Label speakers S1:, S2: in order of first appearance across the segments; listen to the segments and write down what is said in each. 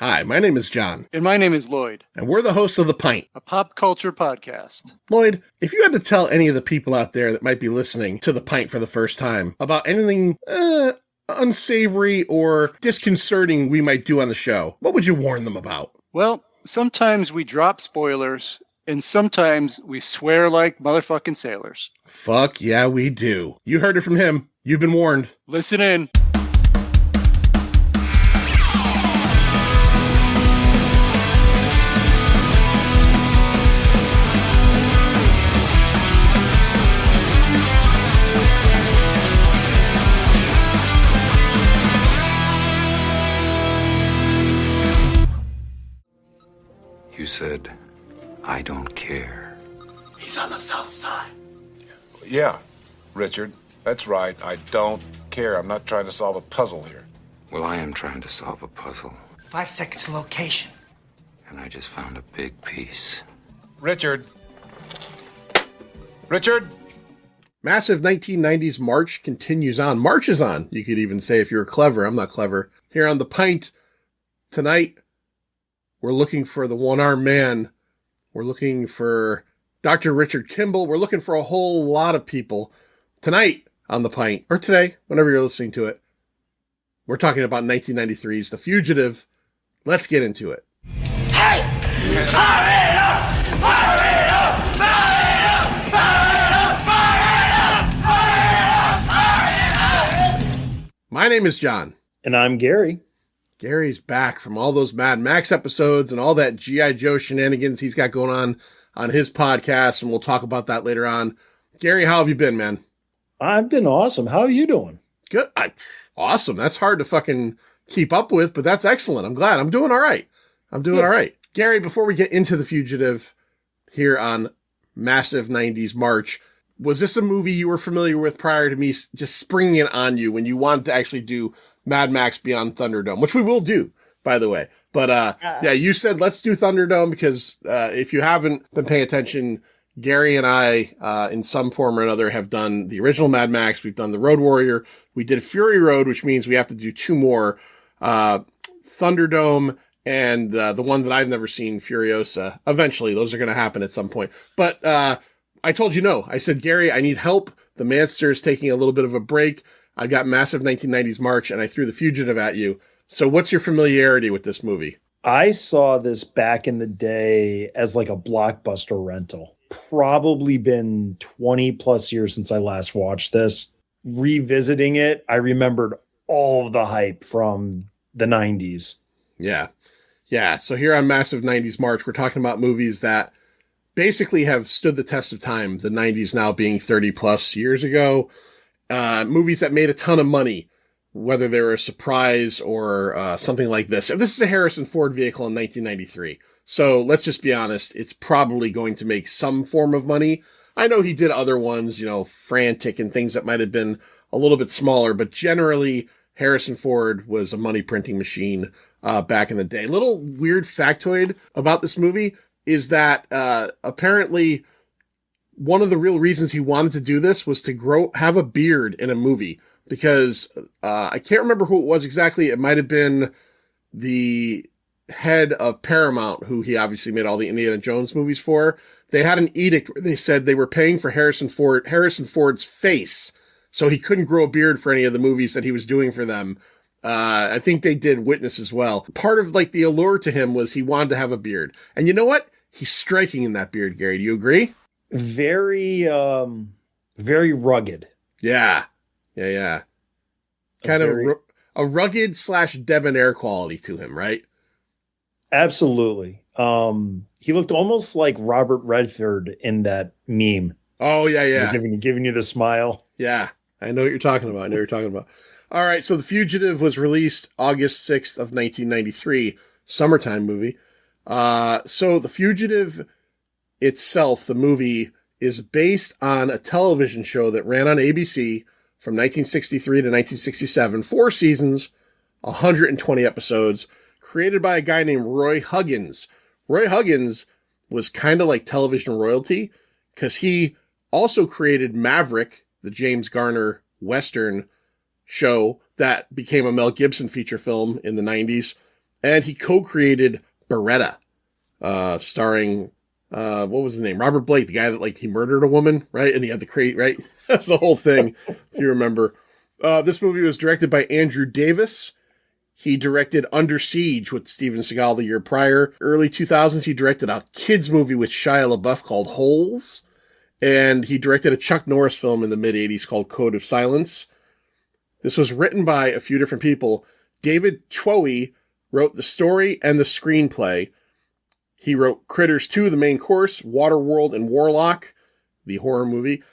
S1: Hi, my name is John.
S2: And my name is Lloyd.
S1: And we're the hosts of The Pint,
S2: a pop culture podcast.
S1: Lloyd, if you had to tell any of the people out there that might be listening to The Pint for the first time about anything unsavory or disconcerting we might do on the show, what would you warn them about?
S2: Well, sometimes we drop spoilers, and sometimes we swear like motherfucking sailors.
S1: Fuck yeah, we do. You heard it from him. You've been warned.
S2: Listen in.
S3: You said, I don't care.
S4: He's on the south side.
S5: Yeah, Richard, that's right. I don't care. I'm not trying to solve a puzzle here.
S3: Well, I am trying to solve a puzzle.
S4: 5 seconds to location.
S3: And I just found a big piece.
S5: Richard! Richard!
S1: Massive 1990s March continues on. Marches on, you could even say if you're clever. I'm not clever. Here on The Pint, tonight, we're looking for the one-armed man. We're looking for Dr. Richard Kimball. We're looking for a whole lot of people. Tonight on The Pint, or today, whenever you're listening to it, we're talking about 1993's The Fugitive. Let's get into it.
S4: Hey! Fire it up! Fire it up! Fire it up! Fire it up! Fire it up! Fire it up! Fire it up!
S1: My name is John.
S6: And I'm Gary.
S1: Gary's back from all those Mad Max episodes and all that G.I. Joe shenanigans he's got going on his podcast, and we'll talk about that later on. Gary, how have you been, man?
S6: I've been awesome. How are you doing?
S1: Good. Awesome. That's hard to fucking keep up with, but that's excellent. I'm glad. I'm doing all right. All right. Gary, before we get into The Fugitive here on Massive 90s March, was this a movie you were familiar with prior to me just springing it on you when you wanted to actually do Mad Max Beyond Thunderdome, which we will do, by the way. But, yeah, you said, let's do Thunderdome because, if you haven't been paying attention, Gary and I, in some form or another have done the original Mad Max. We've done the Road Warrior. We did Fury Road, which means we have to do 2 more, Thunderdome and, the one that I've never seen, Furiosa. Eventually, those are going to happen at some point. But, I told you no. I said, Gary, I need help. The Manster's taking a little bit of a break. I got Massive 1990s March, and I threw The Fugitive at you. So what's your familiarity with this movie?
S6: I saw this back in the day as like a Blockbuster rental. Probably been 20 plus years since I last watched this. Revisiting it, I remembered all of the hype from the 90s.
S1: Yeah. Yeah. So here on Massive 90s March, we're talking about movies that basically have stood the test of time. The 90s now being 30 plus years ago. Movies that made a ton of money, whether they were a surprise or something like this. If this is a Harrison Ford vehicle in 1993, so let's just be honest, it's probably going to make some form of money. I know he did other ones, Frantic and things that might have been a little bit smaller, but generally Harrison Ford was a money printing machine back in the day. Little weird factoid about this movie is that apparently one of the real reasons he wanted to do this was to have a beard in a movie, because I can't remember who it was exactly. It might have been the head of Paramount, who he obviously made all the Indiana Jones movies for. They had an edict where they said they were paying for Harrison Ford's face, so he couldn't grow a beard for any of the movies that he was doing for them. I think they did Witness as well. Part of like the allure to him was he wanted to have a beard. And you know what? He's striking in that beard, Gary. Do you agree?
S6: Very, very rugged.
S1: Yeah. Kind of a rugged / debonair quality to him, right?
S6: Absolutely. He looked almost like Robert Redford in that meme.
S1: Oh, yeah.
S6: Giving you the smile.
S1: Yeah. I know what you're talking about. All right. So The Fugitive was released August 6th of 1993, summertime movie. So The Fugitive itself, the movie, is based on a television show that ran on ABC from 1963 to 1967, 4 seasons, 120 episodes, created by a guy named Roy Huggins. Roy Huggins was kind of like television royalty because he also created Maverick, the James Garner Western show that became a Mel Gibson feature film in the 90s. And he co-created Beretta, starring, what was the name? Robert Blake, the guy that, like, he murdered a woman, right? And he had the crate, right? That's the whole thing, if you remember. This movie was directed by Andrew Davis. He directed Under Siege with Steven Seagal the year prior. Early 2000s, he directed a kids movie with Shia LaBeouf called Holes. And he directed a Chuck Norris film in the mid-80s called Code of Silence. This was written by a few different people. David Chwoe wrote the story and the screenplay. He wrote Critters 2, the main course, Waterworld, and Warlock, the horror movie.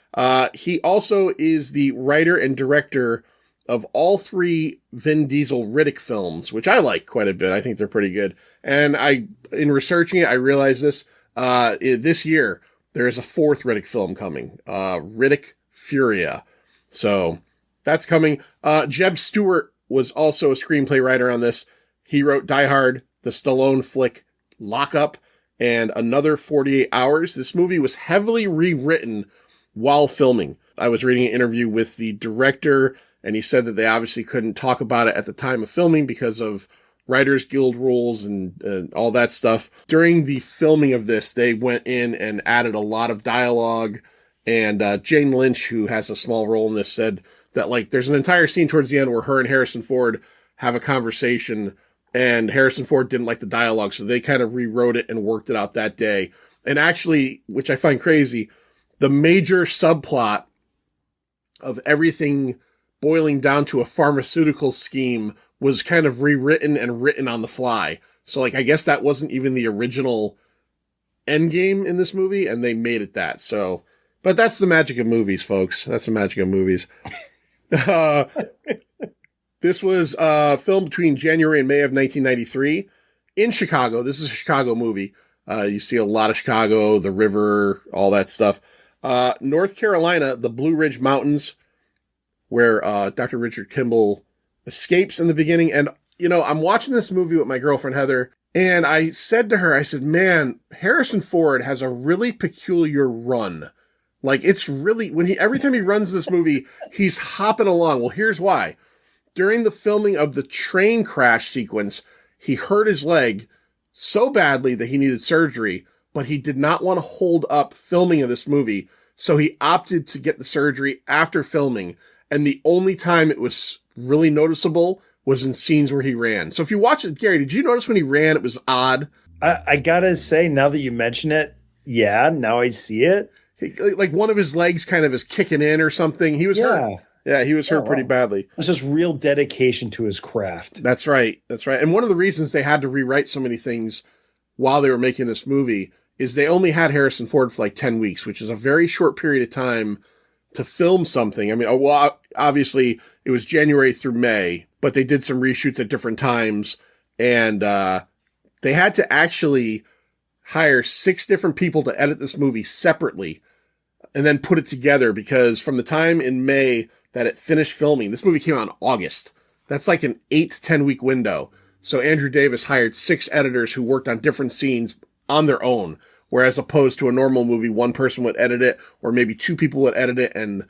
S1: He also is the writer and director of all 3 Vin Diesel Riddick films, which I like quite a bit. I think they're pretty good. And in researching it, I realized this year, there is a 4th Riddick film coming, Riddick Furia. So that's coming. Jeb Stewart was also a screenplay writer on this. He wrote Die Hard, the Stallone flick Lock Up, and Another 48 Hours. This movie was heavily rewritten while filming. I was reading an interview with the director, and he said that they obviously couldn't talk about it at the time of filming because of Writers Guild rules and all that stuff. During the filming of this, they went in and added a lot of dialogue, and Jane Lynch, who has a small role in this, said that, like, there's an entire scene towards the end where her and Harrison Ford have a conversation, and Harrison Ford didn't like the dialogue, so they kind of rewrote it and worked it out that day. And actually, which I find crazy, the major subplot of everything boiling down to a pharmaceutical scheme was kind of rewritten and written on the fly. So, like, I guess that wasn't even the original end game in this movie, and they made it that. So, but that's the magic of movies, folks. That's the magic of movies. This was filmed between January and May of 1993 in Chicago. This is a Chicago movie. You see a lot of Chicago, the river, all that stuff. North Carolina, the Blue Ridge Mountains, where Dr. Richard Kimball escapes in the beginning. And, you know, I'm watching this movie with my girlfriend, Heather, and I said to her, I said, man, Harrison Ford has a really peculiar run. Like, it's really, every time he runs this movie, he's hopping along. Well, here's why. During the filming of the train crash sequence, he hurt his leg so badly that he needed surgery, but he did not want to hold up filming of this movie. So he opted to get the surgery after filming. And the only time it was really noticeable was in scenes where he ran. So if you watch it, Gary, did you notice when he ran, it was odd?
S6: I gotta say, now that you mention it, yeah, now I see it.
S1: Like one of his legs kind of is kicking in or something. He was hurt. Yeah, he was hurt pretty badly.
S6: It's just real dedication to his craft.
S1: That's right. That's right. And one of the reasons they had to rewrite so many things while they were making this movie is they only had Harrison Ford for like 10 weeks, which is a very short period of time to film something. I mean, well, obviously it was January through May, but they did some reshoots at different times, and they had to actually hire 6 different people to edit this movie separately and then put it together, because from the time in May that it finished filming, this movie came out in August. That's like an 8 to 10 week window. So Andrew Davis hired 6 editors who worked on different scenes on their own, whereas opposed to a normal movie, one person would edit it, or maybe 2 people would edit it and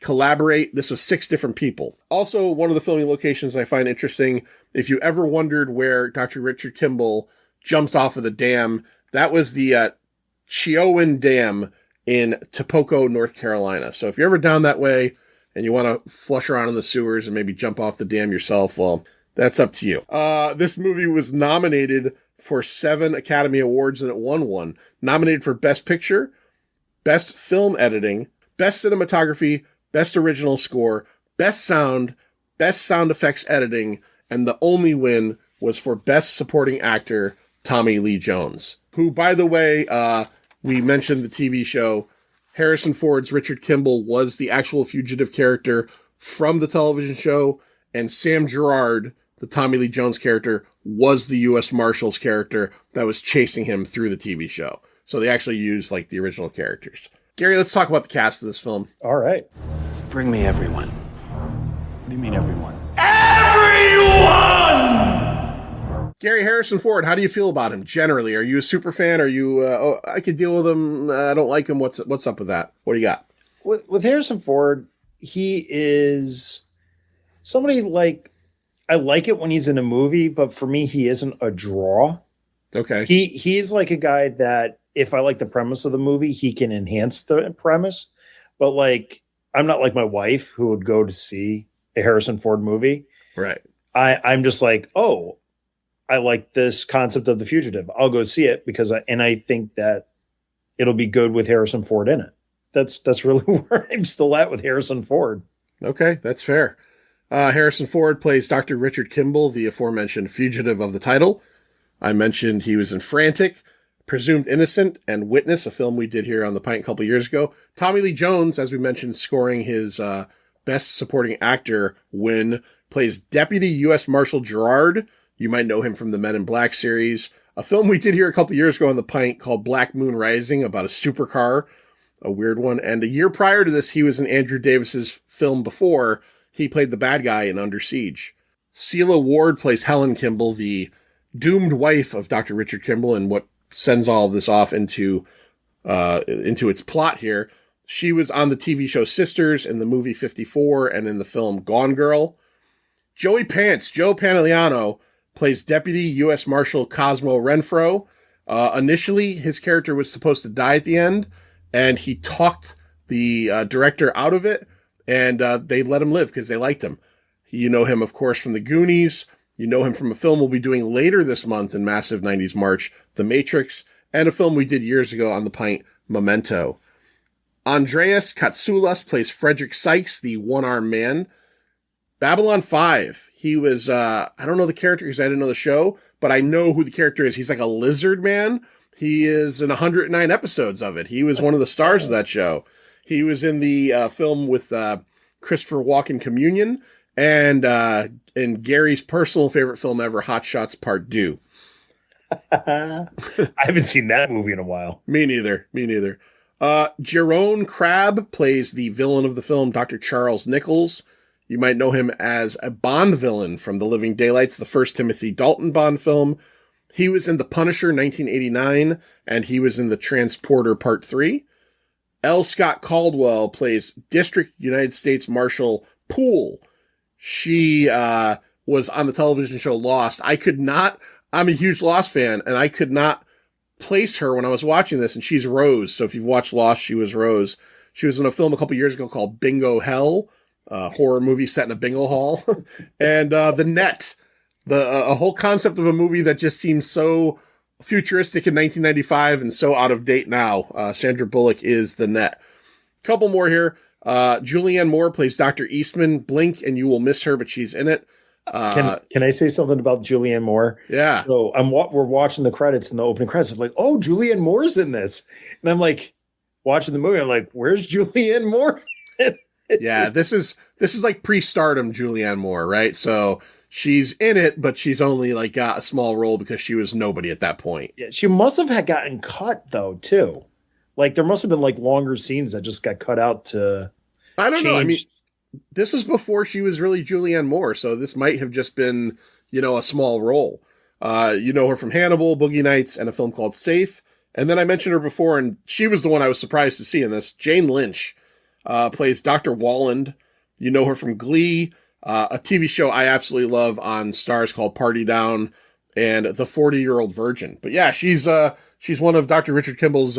S1: collaborate. This was 6 different people. Also, one of the filming locations I find interesting, if you ever wondered where Dr. Richard Kimball jumps off of the dam, that was the Cheowan Dam in Topoko, North Carolina. So if you're ever down that way and you want to flush around in the sewers and maybe jump off the dam yourself, well, that's up to you. This movie was nominated for 7 Academy Awards, and it won 1. Nominated for Best Picture, Best Film Editing, Best Cinematography, Best Original Score, Best Sound Effects Editing, and the only win was for Best Supporting Actor, Tommy Lee Jones, who, by the way, we mentioned the TV show, Harrison Ford's Richard Kimball was the actual fugitive character from the television show, and Sam Gerard, the Tommy Lee Jones character, was the U.S. Marshal's character that was chasing him through the TV show. So they actually used like the original characters. Gary, let's talk about the cast of this film.
S6: All right.
S3: Bring me everyone.
S7: What do you mean, everyone?
S1: Gary, Harrison Ford, how do you feel about him generally? Are you a super fan? Are you, I could deal with him, I don't like him. What's up with that? What do you got?
S6: With Harrison Ford, he is somebody like, I like it when he's in a movie, but for me, he isn't a draw.
S1: Okay.
S6: He's like a guy that if I like the premise of the movie, he can enhance the premise. But like, I'm not like my wife who would go to see a Harrison Ford movie.
S1: Right.
S6: I'm just like, oh, I like this concept of The Fugitive. I'll go see it because I think that it'll be good with Harrison Ford in it. That's really where I'm still at with Harrison Ford.
S1: Okay, that's fair. Harrison Ford plays Dr. Richard Kimball, the aforementioned fugitive of the title. I mentioned he was in Frantic, Presumed Innocent, and Witness, a film we did here on the Pint a couple years ago. Tommy Lee Jones, as we mentioned, scoring his Best Supporting Actor win, plays Deputy U.S. Marshal Gerard. You might know him from the Men in Black series. A film we did here a couple years ago on the Pint called Black Moon Rising, about a supercar, a weird one. And a year prior to this, he was in Andrew Davis's film before. He played the bad guy in Under Siege. Celia Ward plays Helen Kimball, the doomed wife of Dr. Richard Kimball, and what sends all of this off into its plot here. She was on the TV show Sisters, in the movie 54, and in the film Gone Girl. Joey Pants, Joe Pantoliano, plays Deputy U.S. Marshal Cosmo Renfro. Initially, his character was supposed to die at the end, and he talked the director out of it, and they let him live because they liked him. You know him, of course, from The Goonies. You know him from a film we'll be doing later this month in Massive 90s March, The Matrix, and a film we did years ago on the Pint, Memento. Andreas Katsoulas plays Frederick Sykes, the one-armed man. Babylon 5. He was, I don't know the character because I didn't know the show, but I know who the character is. He's like a lizard man. He is in 109 episodes of it. He was one of the stars of that show. He was in the film with Christopher Walken, Communion, and in Gary's personal favorite film ever, Hot Shots Part 2.
S6: I haven't seen that movie in a while.
S1: Me neither. Jerome Crabb plays the villain of the film, Dr. Charles Nichols. You might know him as a Bond villain from The Living Daylights, the first Timothy Dalton Bond film. He was in The Punisher 1989, and he was in The Transporter Part 3. L. Scott Caldwell plays District United States Marshal Poole. She was on the television show Lost. I'm a huge Lost fan, and I could not place her when I was watching this, and she's Rose. So if you've watched Lost, she was Rose. She was in a film a couple years ago called Bingo Hell, a horror movie set in a bingo hall. And The Net, a whole concept of a movie that just seems so futuristic in 1995 and so out of date now. Sandra Bullock is The Net. Couple more here. Julianne Moore plays Dr. Eastman. Blink and you will miss her, but she's in it.
S6: Can I say something about Julianne Moore?
S1: Yeah.
S6: So we're watching the credits and the opening credits. I'm like, oh, Julianne Moore's in this, and I'm like watching the movie. I'm like, where's Julianne Moore?
S1: Yeah, this is like pre-stardom Julianne Moore, right? So she's in it, but she's only like got a small role because she was nobody at that point.
S6: Yeah, she must have had gotten cut though too. Like there must have been like longer scenes that just got cut out to.
S1: I don't know. I mean, this was before she was really Julianne Moore, so this might have just been, a small role. You know her from Hannibal, Boogie Nights, and a film called Safe. And then I mentioned her before, and she was the one I was surprised to see in this. Jane Lynch plays Dr. Walland. You know her from Glee, a TV show I absolutely love on Stars called Party Down, and The 40-Year-Old Virgin. But yeah, she's one of Dr. Richard Kimball's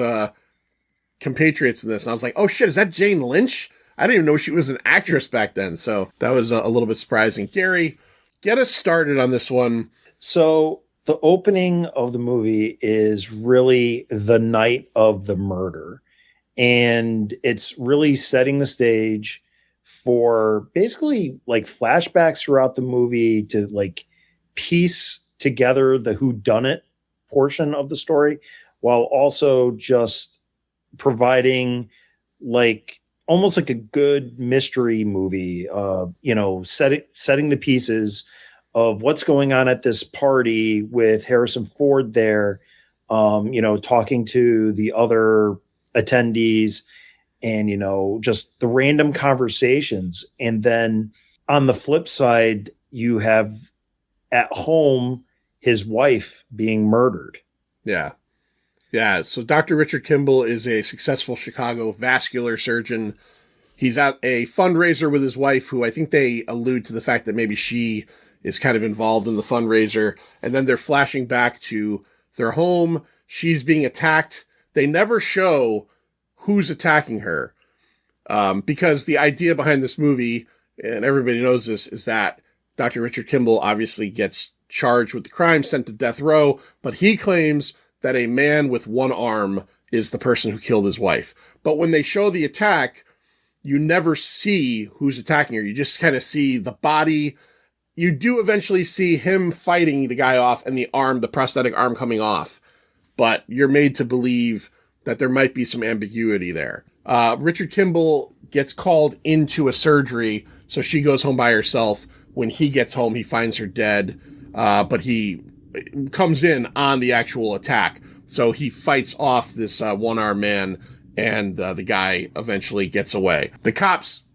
S1: compatriots in this. And I was like, oh shit, is that Jane Lynch? I didn't even know she was an actress back then. So that was a little bit surprising. Gary, get us started on this one.
S6: So the opening of the movie is really the night of the murder. And it's really setting the stage for basically like flashbacks throughout the movie to like piece together the whodunit portion of the story, while also just providing like almost like a good mystery movie, setting the pieces of what's going on at this party with Harrison Ford there, talking to the other attendees and, just the random conversations. And then on the flip side, you have at home his wife being murdered.
S1: Yeah. Yeah, so Dr. Richard Kimball is a successful Chicago vascular surgeon. He's at a fundraiser with his wife, who I think they allude to the fact that maybe she is kind of involved in the fundraiser. And then they're flashing back to their home. She's being attacked. They never show who's attacking her. Because the idea behind this movie, and everybody knows this, is that Dr. Richard Kimball obviously gets charged with the crime, sent to death row, but he claims that a man with one arm is the person who killed his wife. But when they show the attack, you never see who's attacking her. You just kind of see the body. You do eventually see him fighting the guy off and the arm, the prosthetic arm coming off. But you're made to believe that there might be some ambiguity there. Richard Kimball gets called into a surgery, so she goes home by herself. When he gets home, he finds her dead, but he comes in on the actual attack. So he fights off this one-armed man, and the guy eventually gets away. The cops,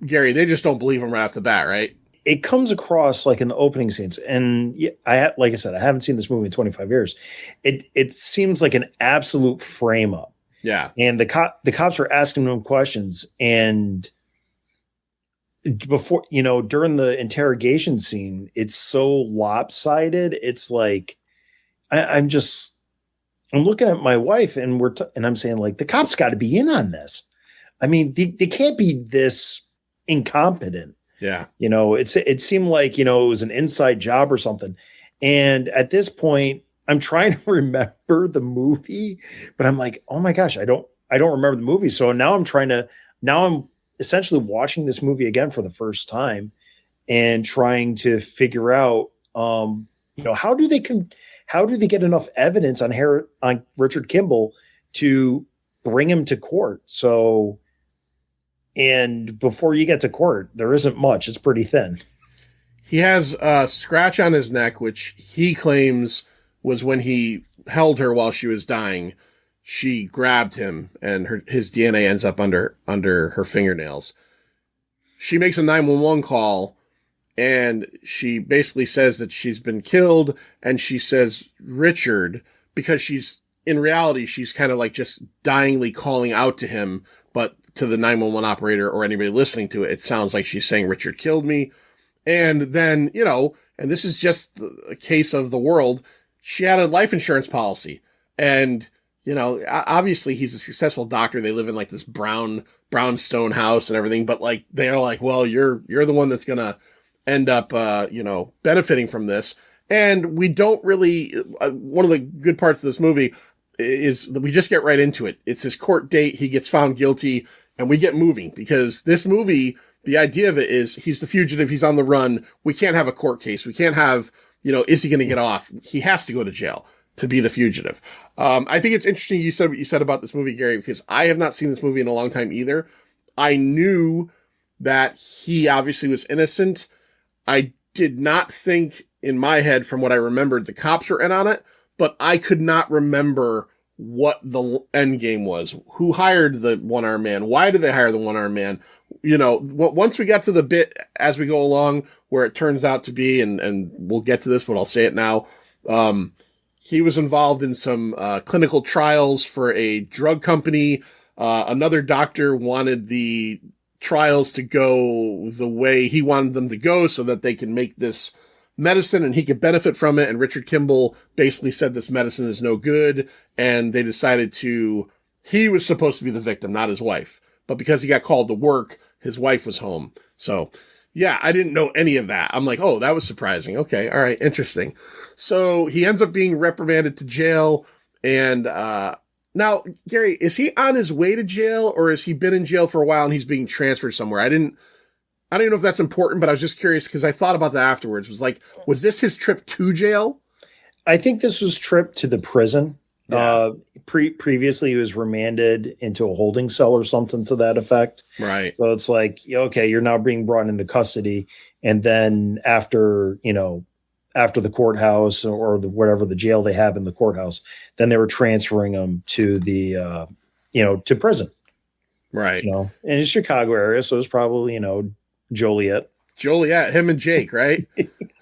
S1: Gary, they just don't believe him right off the bat, right?
S6: It comes across like in the opening scenes, and like I said, I haven't seen this movie in 25 years. It seems like an absolute frame up.
S1: Yeah.
S6: And the cops are asking him questions, and before, during the interrogation scene, it's so lopsided. It's like, I'm looking at my wife, and and I'm saying, like, the cops got to be in on this. I mean, they can't be this incompetent.
S1: Yeah.
S6: It seemed like, it was an inside job or something. And at this point, I'm trying to remember the movie, but I'm like, oh my gosh, I don't remember the movie. So now I'm essentially watching this movie again for the first time and trying to figure out, how do they get enough evidence on Richard Kimball to bring him to court? So, and before you get to court, there isn't much. It's pretty thin.
S1: He has a scratch on his neck, which he claims was when he held her while she was dying. She grabbed him, and his DNA ends up under her fingernails. She makes a 911 call, and she basically says that she's been killed, and she says Richard, because in reality, she's kind of like just dyingly calling out to him, but to the 911 operator or anybody listening to it, it sounds like she's saying Richard killed me. And then, and this is just a case of the world, she had a life insurance policy, and obviously he's a successful doctor. They live in like this brownstone house and everything, but like, they're like, well, you're the one that's going to end up, benefiting from this. And we don't really, one of the good parts of this movie is that we just get right into it. It's his court date. He gets found guilty, and we get moving, because this movie, the idea of it is he's the fugitive. He's on the run. We can't have a court case. We can't have, is he going to get off? He has to go to jail to be the fugitive. I think it's interesting you said what you said about this movie, Gary, because I have not seen this movie in a long time either. I knew that he obviously was innocent. I did not think in my head, from what I remembered, the cops were in on it, but I could not remember what the end game was. Who hired the one-armed man? Why did they hire the one-armed man? Once we got to the bit as we go along where it turns out to be, and we'll get to this, but I'll say it now. He was involved in some clinical trials for a drug company. Another doctor wanted the trials to go the way he wanted them to go so that they can make this medicine and he could benefit from it. And Richard Kimball basically said this medicine is no good. And they decided he was supposed to be the victim, not his wife. But because he got called to work, his wife was home. So yeah, I didn't know any of that. I'm like, oh, that was surprising. Okay. All right. Interesting. So he ends up being reprimanded to jail. And, now, Gary, is he on his way to jail, or has he been in jail for a while and he's being transferred somewhere? I don't even know if that's important, but I was just curious because I thought about that afterwards. Was this his trip to jail?
S6: I think this was trip to the prison.
S1: Yeah.
S6: Previously, he was remanded into a holding cell or something to that effect.
S1: Right.
S6: So it's like, okay, you're now being brought into custody. And then after the courthouse or whatever the jail they have in the courthouse, then they were transferring him to the, to prison.
S1: Right.
S6: In the Chicago area. So it's probably, Joliet,
S1: him and Jake, right?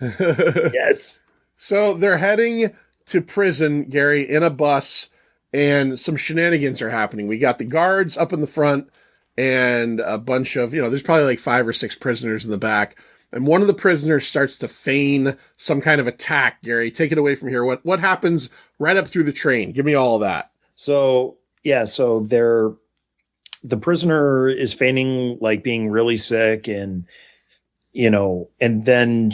S6: Yes.
S1: So they're heading to prison, Gary, in a bus, and some shenanigans are happening. We got the guards up in the front and a bunch of, there's probably like 5 or 6 prisoners in the back. and one of the prisoners starts to feign some kind of attack. Gary, take it away from here. What happens right up through the train? Give me all of that.
S6: So the prisoner is feigning like being really sick, and and then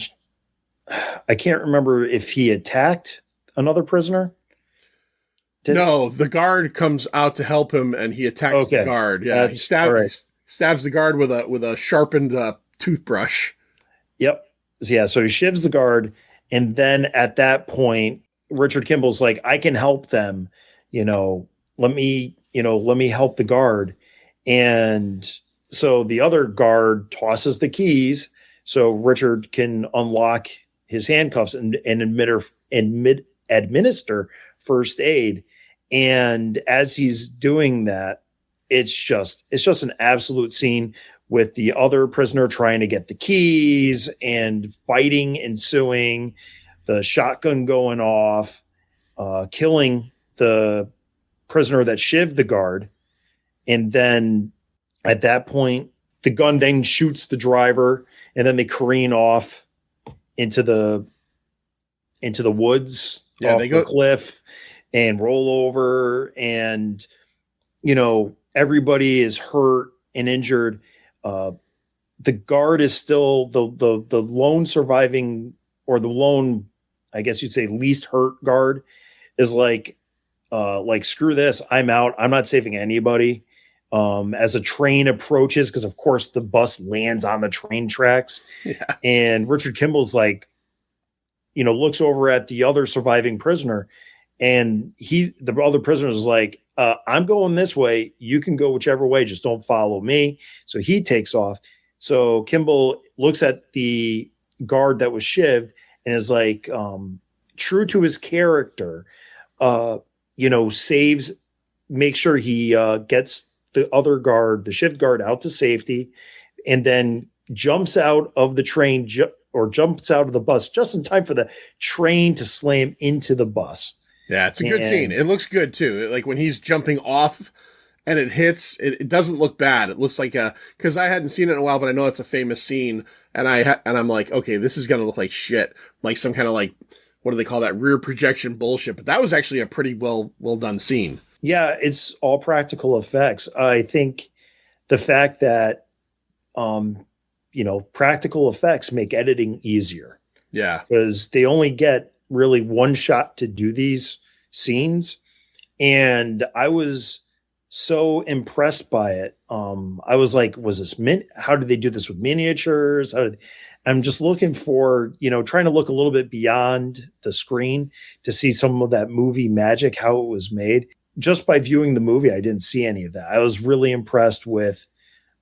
S6: I can't remember if he attacked another prisoner.
S1: No, the guard comes out to help him, and he attacks the guard. Yeah, he stabs the guard with a sharpened toothbrush.
S6: Yep. Yeah. So he shivs the guard, and then at that point, Richard Kimball's like, "I can help them. Let me help the guard." And so the other guard tosses the keys so Richard can unlock his handcuffs and administer first aid. And as he's doing that, it's just an absolute scene with the other prisoner trying to get the keys and fighting ensuing, the shotgun going off, killing the prisoner that shivved the guard. And then at that point, the gun then shoots the driver, and then they careen off into the woods, off the cliff, and roll over. And, everybody is hurt and injured. The guard is still the lone surviving, or the lone, I guess you'd say, least hurt guard is like, screw this, I'm out. I'm not saving anybody. As a train approaches, because of course the bus lands on the train tracks.
S1: Yeah.
S6: And Richard Kimball's like, looks over at the other surviving prisoner, and the other prisoner is like, I'm going this way. You can go whichever way. Just don't follow me. So he takes off. So Kimball looks at the guard that was shivved and is like, true to his character, make sure he gets the other guard, the shift guard, out to safety, and then jumps out of the train or jumps out of the bus just in time for the train to slam into the bus.
S1: Yeah, it's a good scene. It looks good too. Like when he's jumping off and it hits, it doesn't look bad. It looks like because I hadn't seen it in a while, but I know it's a famous scene, and I'm like, okay, this is gonna look like shit, like some kind of like, what do they call that, rear projection bullshit. But that was actually a pretty well done scene.
S6: Yeah, it's all practical effects. I think the fact that, practical effects make editing easier.
S1: Yeah.
S6: Because they only get really one shot to do these scenes. And I was so impressed by it. I was like, was this how did they do this with miniatures? I'm just looking for, trying to look a little bit beyond the screen to see some of that movie magic, how it was made. Just by viewing the movie, I didn't see any of that. I was really impressed with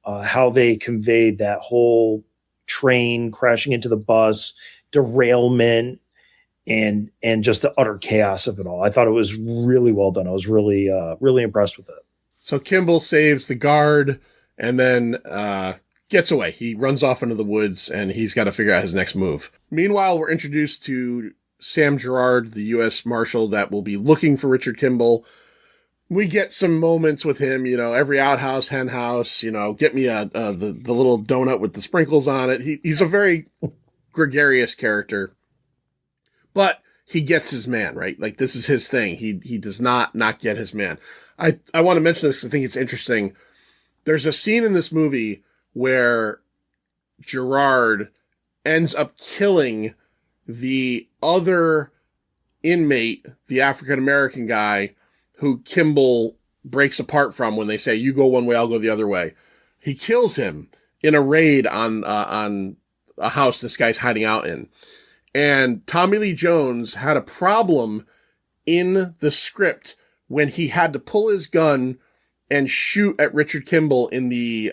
S6: how they conveyed that whole train crashing into the bus, derailment, and just the utter chaos of it all. I thought it was really well done. I was really, really impressed with it.
S1: So Kimball saves the guard and then gets away. He runs off into the woods, and he's got to figure out his next move. Meanwhile, we're introduced to Sam Gerard, the U.S. Marshal that will be looking for Richard Kimball. We get some moments with him, every outhouse, hen house, get me the little donut with the sprinkles on it. He's a very gregarious character, but he gets his man, right? Like, this is his thing. He does not get his man. I want to mention this. I think it's interesting. There's a scene in this movie where Gerard ends up killing the other inmate, the African-American guy, who Kimball breaks apart from when they say, you go one way, I'll go the other way. He kills him in a raid on a house this guy's hiding out in. And Tommy Lee Jones had a problem in the script when he had to pull his gun and shoot at Richard Kimball in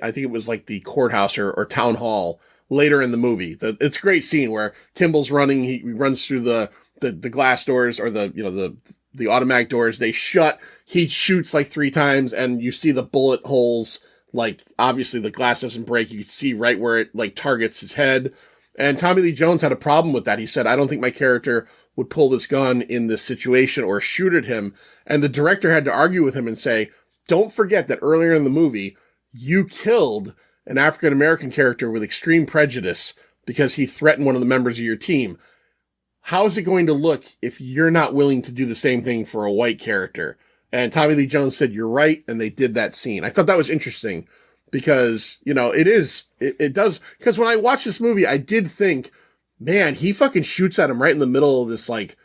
S1: I think it was like the courthouse or town hall later in the movie. It's a great scene where Kimball's running, he runs through the glass doors, or the automatic doors, they shut, he shoots like 3 times, and you see the bullet holes, like, obviously the glass doesn't break, you can see right where it like targets his head. And Tommy Lee Jones had a problem with that. He said, I don't think my character would pull this gun in this situation or shoot at him. And the director had to argue with him and say, don't forget that earlier in the movie, you killed an African-American character with extreme prejudice because he threatened one of the members of your team. How is it going to look if you're not willing to do the same thing for a white character? And Tommy Lee Jones said, you're right. And they did that scene. I thought that was interesting because, it does. Because when I watched this movie, I did think, man, he fucking shoots at him right in the middle of this, like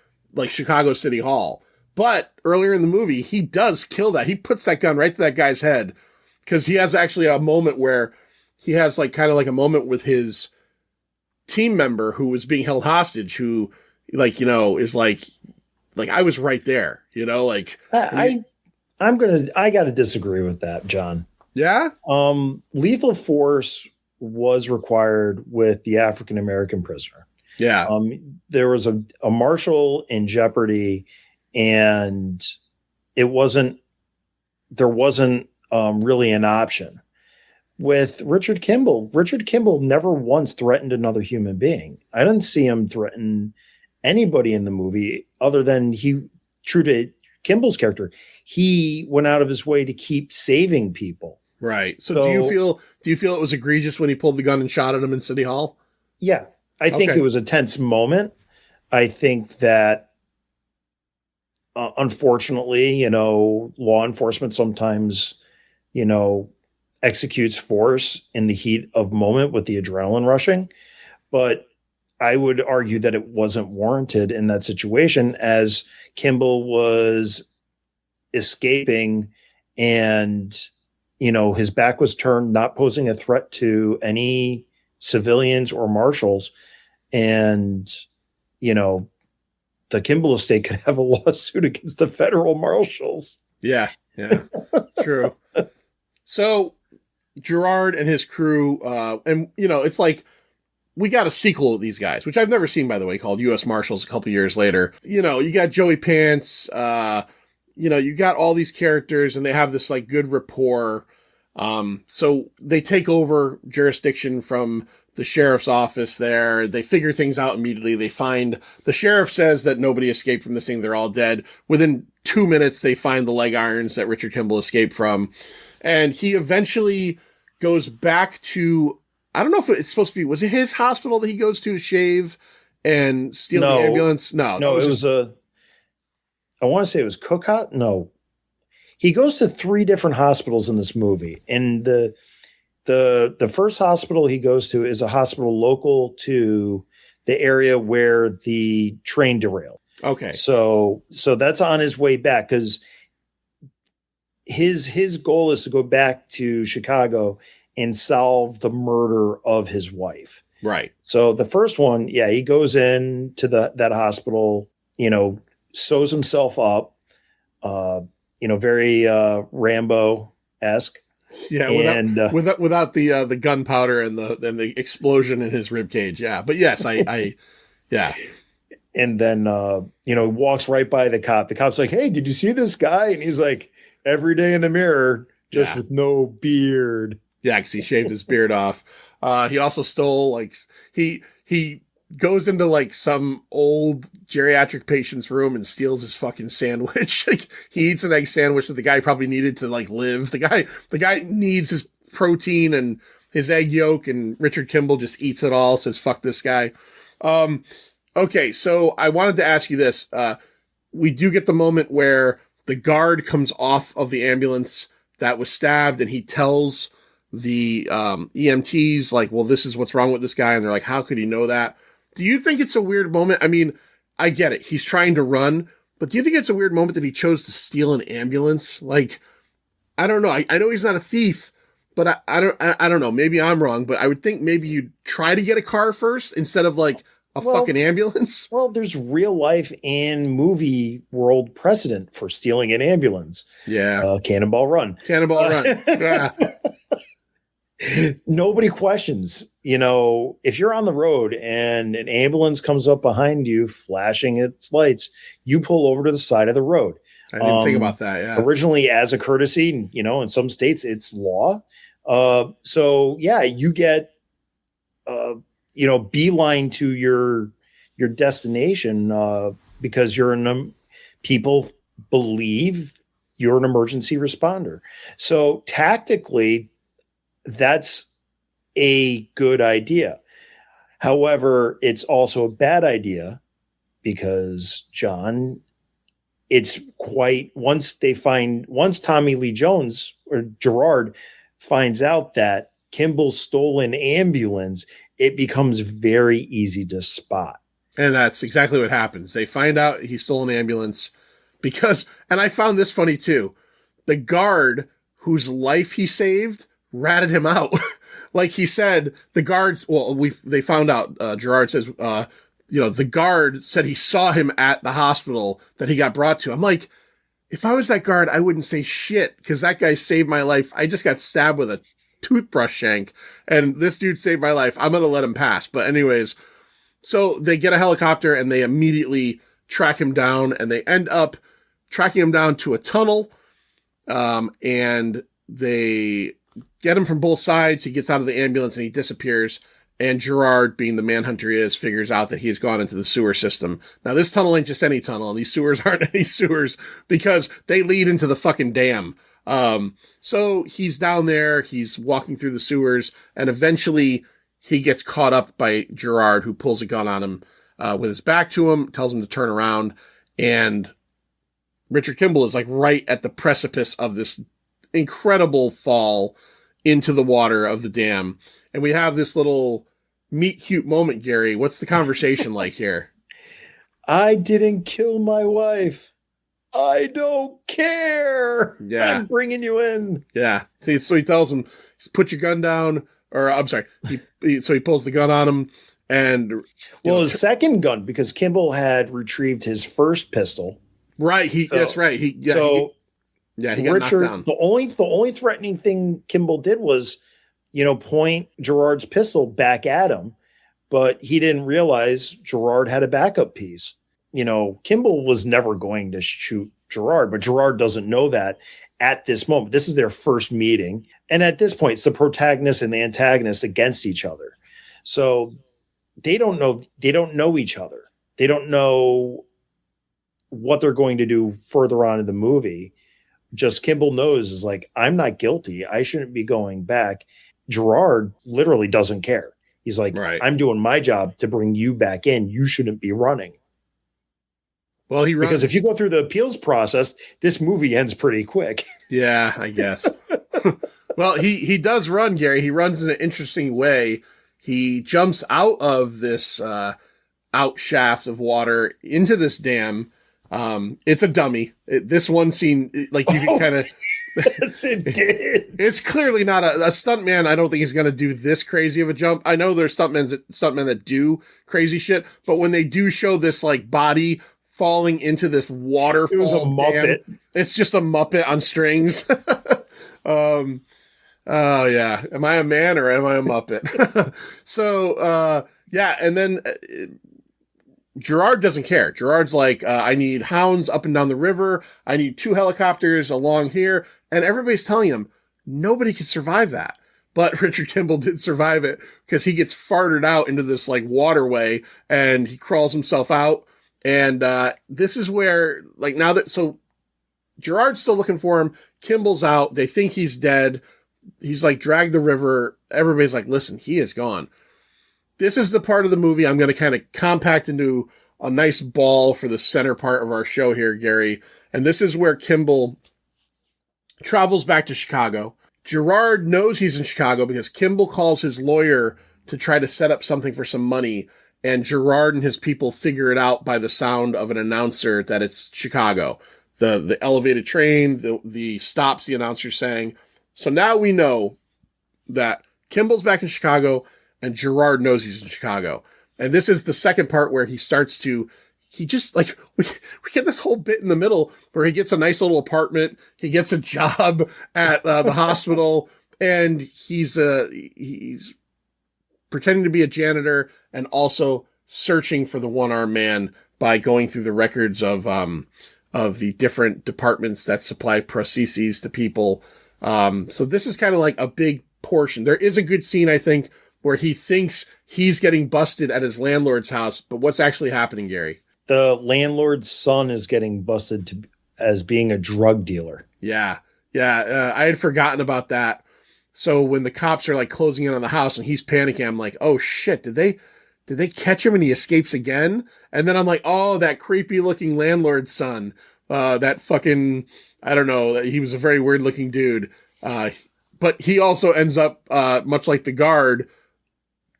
S1: Chicago City Hall. But earlier in the movie, he does kill that. He puts that gun right to that guy's head because he has actually a moment where he has kind of a moment with his team member who was being held hostage, who is I was right there,
S6: I got to disagree with that, John.
S1: Yeah.
S6: Lethal force was required with the African American prisoner.
S1: Yeah.
S6: There was a marshal in jeopardy, and there wasn't really an option. With Richard Kimball never once threatened another human being. I didn't see him threaten anybody in the movie other than true to Kimball's character, he went out of his way to keep saving people.
S1: Right. So do you feel it was egregious when he pulled the gun and shot at him in City Hall?
S6: Yeah. I think it was a tense moment. I think that unfortunately, law enforcement sometimes, executes force in the heat of moment with the adrenaline rushing. But I would argue that it wasn't warranted in that situation, as Kimball was escaping and, his back was turned, not posing a threat to any civilians or marshals. And, the Kimball estate could have a lawsuit against the federal marshals.
S1: Yeah. Yeah. True. So Gerard and his crew, and it's like, we got a sequel of these guys, which I've never seen, by the way, called U.S. Marshals a couple years later. You got Joey Pants, you got all these characters and they have this good rapport. So they take over jurisdiction from the sheriff's office there. They figure things out immediately. They find, the sheriff says that nobody escaped from this thing. They're all dead. Within 2 minutes, they find the leg irons that Richard Kimball escaped from. And he eventually goes back to, I don't know if it's supposed to be, was it his hospital that he goes to shave and steal the ambulance? No,
S6: it was I want to say it was Cookot. No, he goes to 3 different hospitals in this movie. And the first hospital he goes to is a hospital local to the area where the train derailed.
S1: Okay.
S6: So that's on his way back, because his goal is to go back to Chicago and solve the murder of his wife.
S1: Right.
S6: So the first one, he goes in to that hospital, sews himself up, very Rambo-esque.
S1: Yeah, without the gunpowder and the explosion in his rib cage. Yeah, but yes, I yeah.
S6: And then walks right by the cop. The cop's like, "Hey, did you see this guy?" And he's like, "Every day in the mirror, just with no beard."
S1: Yeah, because he shaved his beard off. He also stole he goes into some old geriatric patient's room and steals his fucking sandwich. He eats an egg sandwich that the guy probably needed to live. The guy needs his protein and his egg yolk, and Richard Kimball just eats it all, says fuck this guy. Okay, so I wanted to ask you this. We do get the moment where the guard comes off of the ambulance that was stabbed, and he tells the EMTs well, this is what's wrong with this guy, and they're like, how could he know that? Do you think it's a weird moment? I mean, I get it. He's trying to run, but do you think it's a weird moment that he chose to steal an ambulance? I don't know. I know he's not a thief, but I don't know. Maybe I'm wrong, but I would think maybe you'd try to get a car first instead of fucking ambulance.
S6: Well, there's real life and movie world precedent for stealing an ambulance.
S1: Yeah.
S6: Cannonball Run.
S1: Yeah.
S6: Nobody questions, if you're on the road and an ambulance comes up behind you, flashing its lights, you pull over to the side of the road.
S1: I didn't think about that. Yeah.
S6: Originally as a courtesy, in some states it's law. So yeah, you get, beeline to your destination, because people believe you're an emergency responder. So tactically, that's a good idea. However, it's also a bad idea because, John, it's quite once Tommy Lee Jones or Gerard finds out that Kimball's stolen ambulance, it becomes very easy to spot.
S1: And that's exactly what happens. They find out he stole an ambulance because, and I found this funny too, the guard whose life he saved ratted him out. Like he said, the guards, they found out, Gerard says, the guard said he saw him at the hospital that he got brought to. I'm like, if I was that guard, I wouldn't say shit because that guy saved my life. I just got stabbed with a toothbrush shank and this dude saved my life. I'm going to let him pass. But anyways, so they get a helicopter and they immediately track him down and they end up tracking him down to a tunnel. And they get him from both sides. He gets out of the ambulance and he disappears. And Gerard, being the manhunter he is, figures out that he's gone into the sewer system. Now, this tunnel ain't just any tunnel, and these sewers aren't any sewers because they lead into the fucking dam. So he's down there, he's walking through the sewers, and eventually he gets caught up by Gerard, who pulls a gun on him with his back to him, tells him to turn around, and Richard Kimball is like right at the precipice of this incredible fall into the water of the dam. And we have this little meet cute moment, Gary. What's the conversation like here?
S6: I didn't kill my wife. I don't care.
S1: Yeah.
S6: I'm bringing you in.
S1: Yeah. So he tells him, put your gun down. Or I'm sorry. So he pulls the gun on him. And
S6: his second gun, because Kimball had retrieved his first pistol.
S1: Right. That's right. He got knocked down.
S6: The only threatening thing Kimball did was, point Gerard's pistol back at him, but he didn't realize Gerard had a backup piece. Kimball was never going to shoot Gerard, but Gerard doesn't know that at this moment. This is their first meeting. And at this point, it's the protagonist and the antagonist against each other. So they don't know each other. They don't know what they're going to do further on in the movie. Just Kimball knows is like, I'm not guilty. I shouldn't be going back. Gerard literally doesn't care. He's like, right. I'm doing my job to bring you back in. You shouldn't be running.
S1: Well, he runs.
S6: Because if you go through the appeals process, this movie ends pretty quick.
S1: Yeah, I guess. Well, he does run, Gary. He runs in an interesting way. He jumps out of this out shaft of water into this dam. It's a dummy. This one scene, like you can kind of.
S6: Yes, it did.
S1: It's clearly not a stuntman. I don't think he's going to do this crazy of a jump. I know there's stuntmen that do crazy shit, but when they do show this like body falling into this waterfall,
S6: it was a Muppet.
S1: Dam, it's just a Muppet on strings. Oh yeah. Am I a man or am I a Muppet? So yeah, and then Gerard doesn't care. Gerard's like, I need hounds up and down the river. I need 2 helicopters along here. And everybody's telling him nobody could survive that. But Richard Kimball did survive it because he gets farted out into this like waterway and he crawls himself out. And this is where like so Gerard's still looking for him. Kimball's out. They think he's dead. He's like dragged the river. Everybody's like, listen, he is gone. This is the part of the movie I'm going to kind of compact into a nice ball for the center part of our show here, Gary. And this is where Kimball travels back to Chicago. Gerard knows he's in Chicago because Kimball calls his lawyer to try to set up something for some money. And Gerard and his people figure it out by the sound of an announcer that it's Chicago. The elevated train, the stops the announcer saying. So now we know that Kimball's back in Chicago and Gerard knows he's in Chicago. And this is the second part where he starts to, he just like, we get this whole bit in the middle where he gets a nice little apartment. He gets a job at the hospital and he's pretending to be a janitor and also searching for the one-armed man by going through the records of the different departments that supply prostheses to people. So this is kind of like a big portion. There is a good scene, I think, where he thinks he's getting busted at his landlord's house, but what's actually happening, Gary?
S6: The landlord's son is getting busted as being a drug dealer.
S1: Yeah. I had forgotten about that. So when the cops are like closing in on the house and he's panicking, I'm like, oh shit, did did they catch him and he escapes again? And then I'm like, oh, that creepy looking landlord's son, that fucking, I don't know, he was a very weird looking dude. But he also ends up, much like the guard,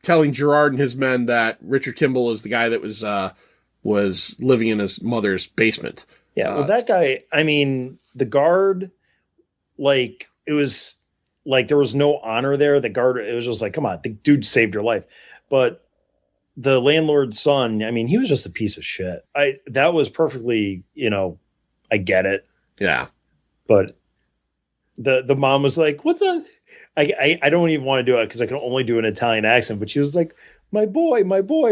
S1: telling Gerard and his men that Richard Kimball is the guy that was living in his mother's basement.
S6: Yeah, well, that guy, I mean, the guard, like, it was like there was no honor there. The guard, it was just like, come on, the dude saved your life. But the landlord's son, I mean, he was just a piece of shit. That was perfectly, I get it.
S1: Yeah.
S6: But the mom was like, what's that? I don't even want to do it because I can only do an Italian accent, but she was like, my boy,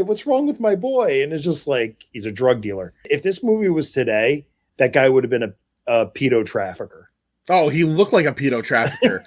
S6: what's wrong with my boy? And it's just like, he's a drug dealer. If this movie was today, that guy would have been a pedo trafficker.
S1: Oh, he looked like a pedo trafficker.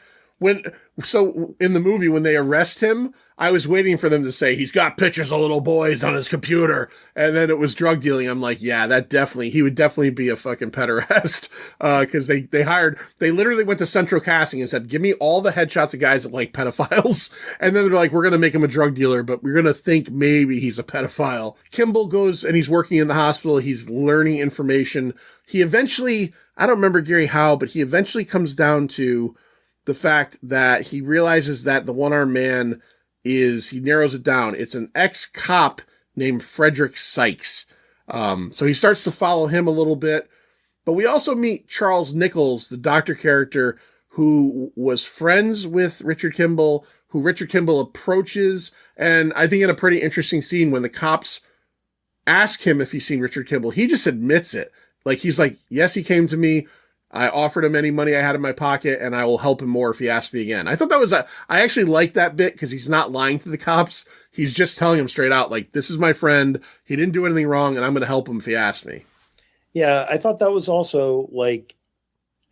S1: So in the movie, when they arrest him, I was waiting for them to say, he's got pictures of little boys on his computer. And then it was drug dealing. I'm like, yeah, he would definitely be a fucking pederast. Cause they literally went to central casting and said, give me all the headshots of guys that like pedophiles. And then they're like, we're going to make him a drug dealer, but we're going to think maybe he's a pedophile. Kimball goes and he's working in the hospital. He's learning information. He eventually, I don't remember Gary how, but he eventually comes down to the fact that he realizes that the one-armed man he narrows it down. It's an ex-cop named Frederick Sykes. So he starts to follow him a little bit, but we also meet Charles Nichols, the doctor character who was friends with Richard Kimball, who Richard Kimball approaches. And I think in a pretty interesting scene when the cops ask him if he's seen Richard Kimball, he just admits it. Like, he's like, yes, he came to me. I offered him any money I had in my pocket, and I will help him more if he asks me again. I thought I actually liked that bit because he's not lying to the cops. He's just telling him straight out, like, this is my friend. He didn't do anything wrong, and I'm going to help him if he asks me.
S6: Yeah, I thought that was also, like,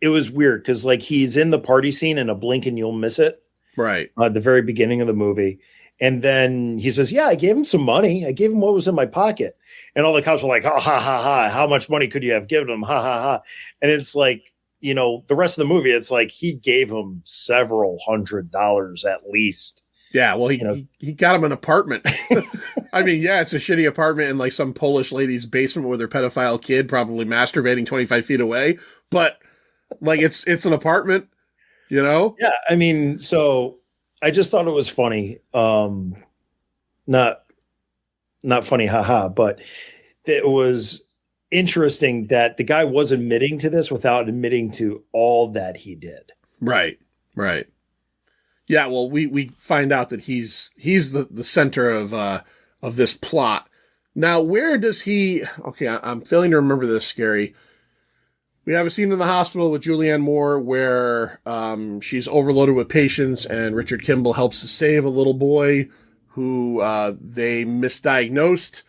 S6: it was weird because, like, he's in the party scene in a blink and you'll miss it.
S1: Right.
S6: At the very beginning of the movie. And then he says, yeah, I gave him some money. I gave him what was in my pocket. And all the cops were like, oh, ha, ha, ha. How much money could you have given him? Ha, ha, ha. And it's like, the rest of the movie, it's like he gave him several $100s at least.
S1: Yeah, well, he got him an apartment. I mean, yeah, it's a shitty apartment in like some Polish lady's basement with her pedophile kid probably masturbating 25 feet away. But like, it's an apartment, Yeah,
S6: I mean, so I just thought it was funny. Not funny, haha, but it was interesting that the guy was admitting to this without admitting to all that he did.
S1: Right. Yeah, well, we find out that he's the center of this plot. Now, where does he? Okay, I'm failing to remember this, Gary. We have a scene in the hospital with Julianne Moore where she's overloaded with patients, and Richard Kimball helps to save a little boy who they misdiagnosed.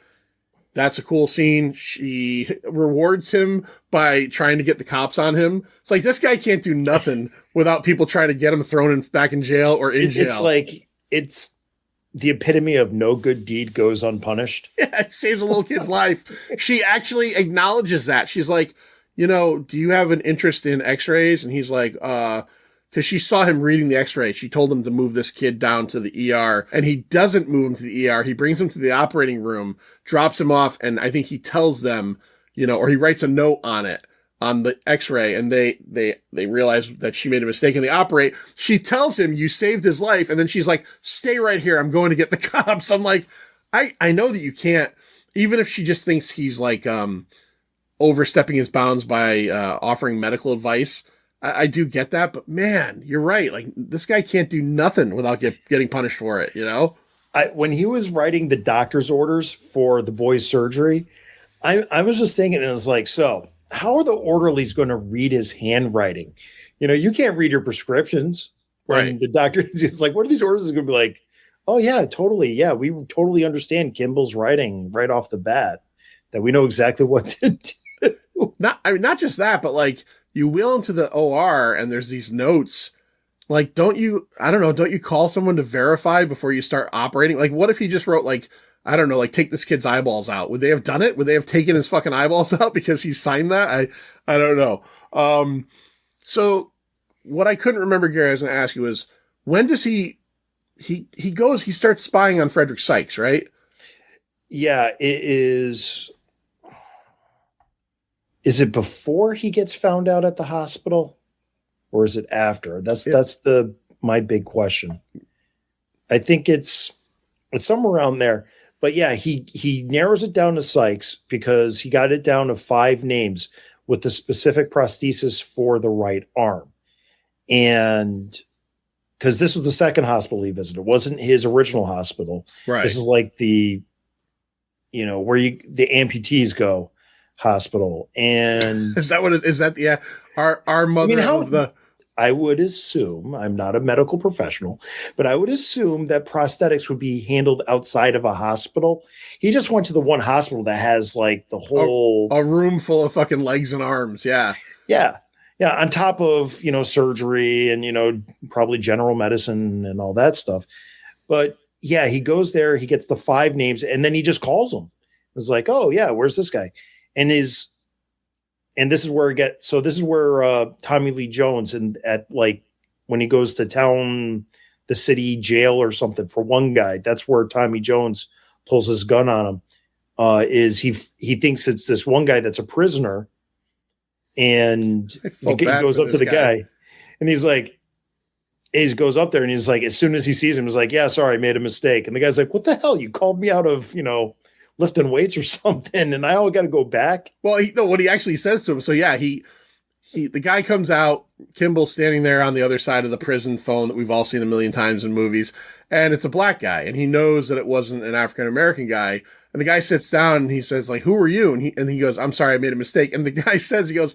S1: That's a cool scene. She rewards him by trying to get the cops on him. It's like, this guy can't do nothing without people trying to get him thrown back in jail or in jail.
S6: It's like, it's the epitome of no good deed goes unpunished.
S1: Yeah, it saves a little kid's life. She actually acknowledges that. She's like, do you have an interest in x-rays? And he's like, because she saw him reading the x-ray. She told him to move this kid down to the ER, and he doesn't move him to the ER. He brings him to the operating room, drops him off, and I think he tells them, or he writes a note on it, on the x-ray, and they realize that she made a mistake and they operate. She tells him, you saved his life, and then she's like, stay right here. I'm going to get the cops. I'm like, I know that you can't, even if she just thinks he's like overstepping his bounds by offering medical advice. I do get that, but man, you're right. Like, this guy can't do nothing without getting punished for it,
S6: When he was writing the doctor's orders for the boy's surgery, I was just thinking, and it was like, so how are the orderlies going to read his handwriting? You can't read your prescriptions.
S1: Right.
S6: And the doctor is just like, what are these orders going to be like? Oh, yeah, totally. Yeah, we totally understand Kimball's writing right off the bat, that we know exactly what to do.
S1: Not just that, but like, you wheel him to the OR and there's these notes. Like, don't you call someone to verify before you start operating? Like, what if he just wrote like, I don't know, like, take this kid's eyeballs out? Would they have done it? Would they have taken his fucking eyeballs out because he signed that? I don't know. So what I couldn't remember, Gary, I was going to ask you is, when does he starts spying on Frederick Sykes, right?
S6: Yeah, it is. Is it before he gets found out at the hospital, or is it after? That's my big question. I think it's somewhere around there. But yeah, he narrows it down to Sykes because he got it down to 5 names with the specific prosthesis for the right arm. And because this was the second hospital he visited, it wasn't his original hospital.
S1: Right.
S6: This is like the, where the amputees go hospital. And
S1: Is that what it is? That yeah, our mother of the.
S6: I would assume, I'm not a medical professional, but I would assume that prosthetics would be handled outside of a hospital. He just went to the one hospital that has like the whole
S1: a room full of fucking legs and arms. Yeah.
S6: Yeah. Yeah. On top of, surgery and, probably general medicine and all that stuff. But yeah, he goes there, he gets the 5 names, and then he just calls them. It's like, oh yeah, where's this guy? And this is where Tommy Lee Jones and at like when he goes to town, the city jail or something for one guy, that's where Tommy Jones pulls his gun on him. Is he thinks it's this one guy that's a prisoner, and he goes up to the guy, and he's like, he goes up there and he's like, as soon as he sees him, he's like, yeah, sorry, I made a mistake. And the guy's like, what the hell? You called me out of, lifting weights or something, and I all got to go back.
S1: Well, what he actually says to him. So yeah, the guy comes out, Kimball's standing there on the other side of the prison phone that we've all seen a million times in movies, and it's a black guy, and he knows that it wasn't an African American guy. And the guy sits down and he says, like, who are you? And he goes, I'm sorry, I made a mistake. And the guy says, he goes,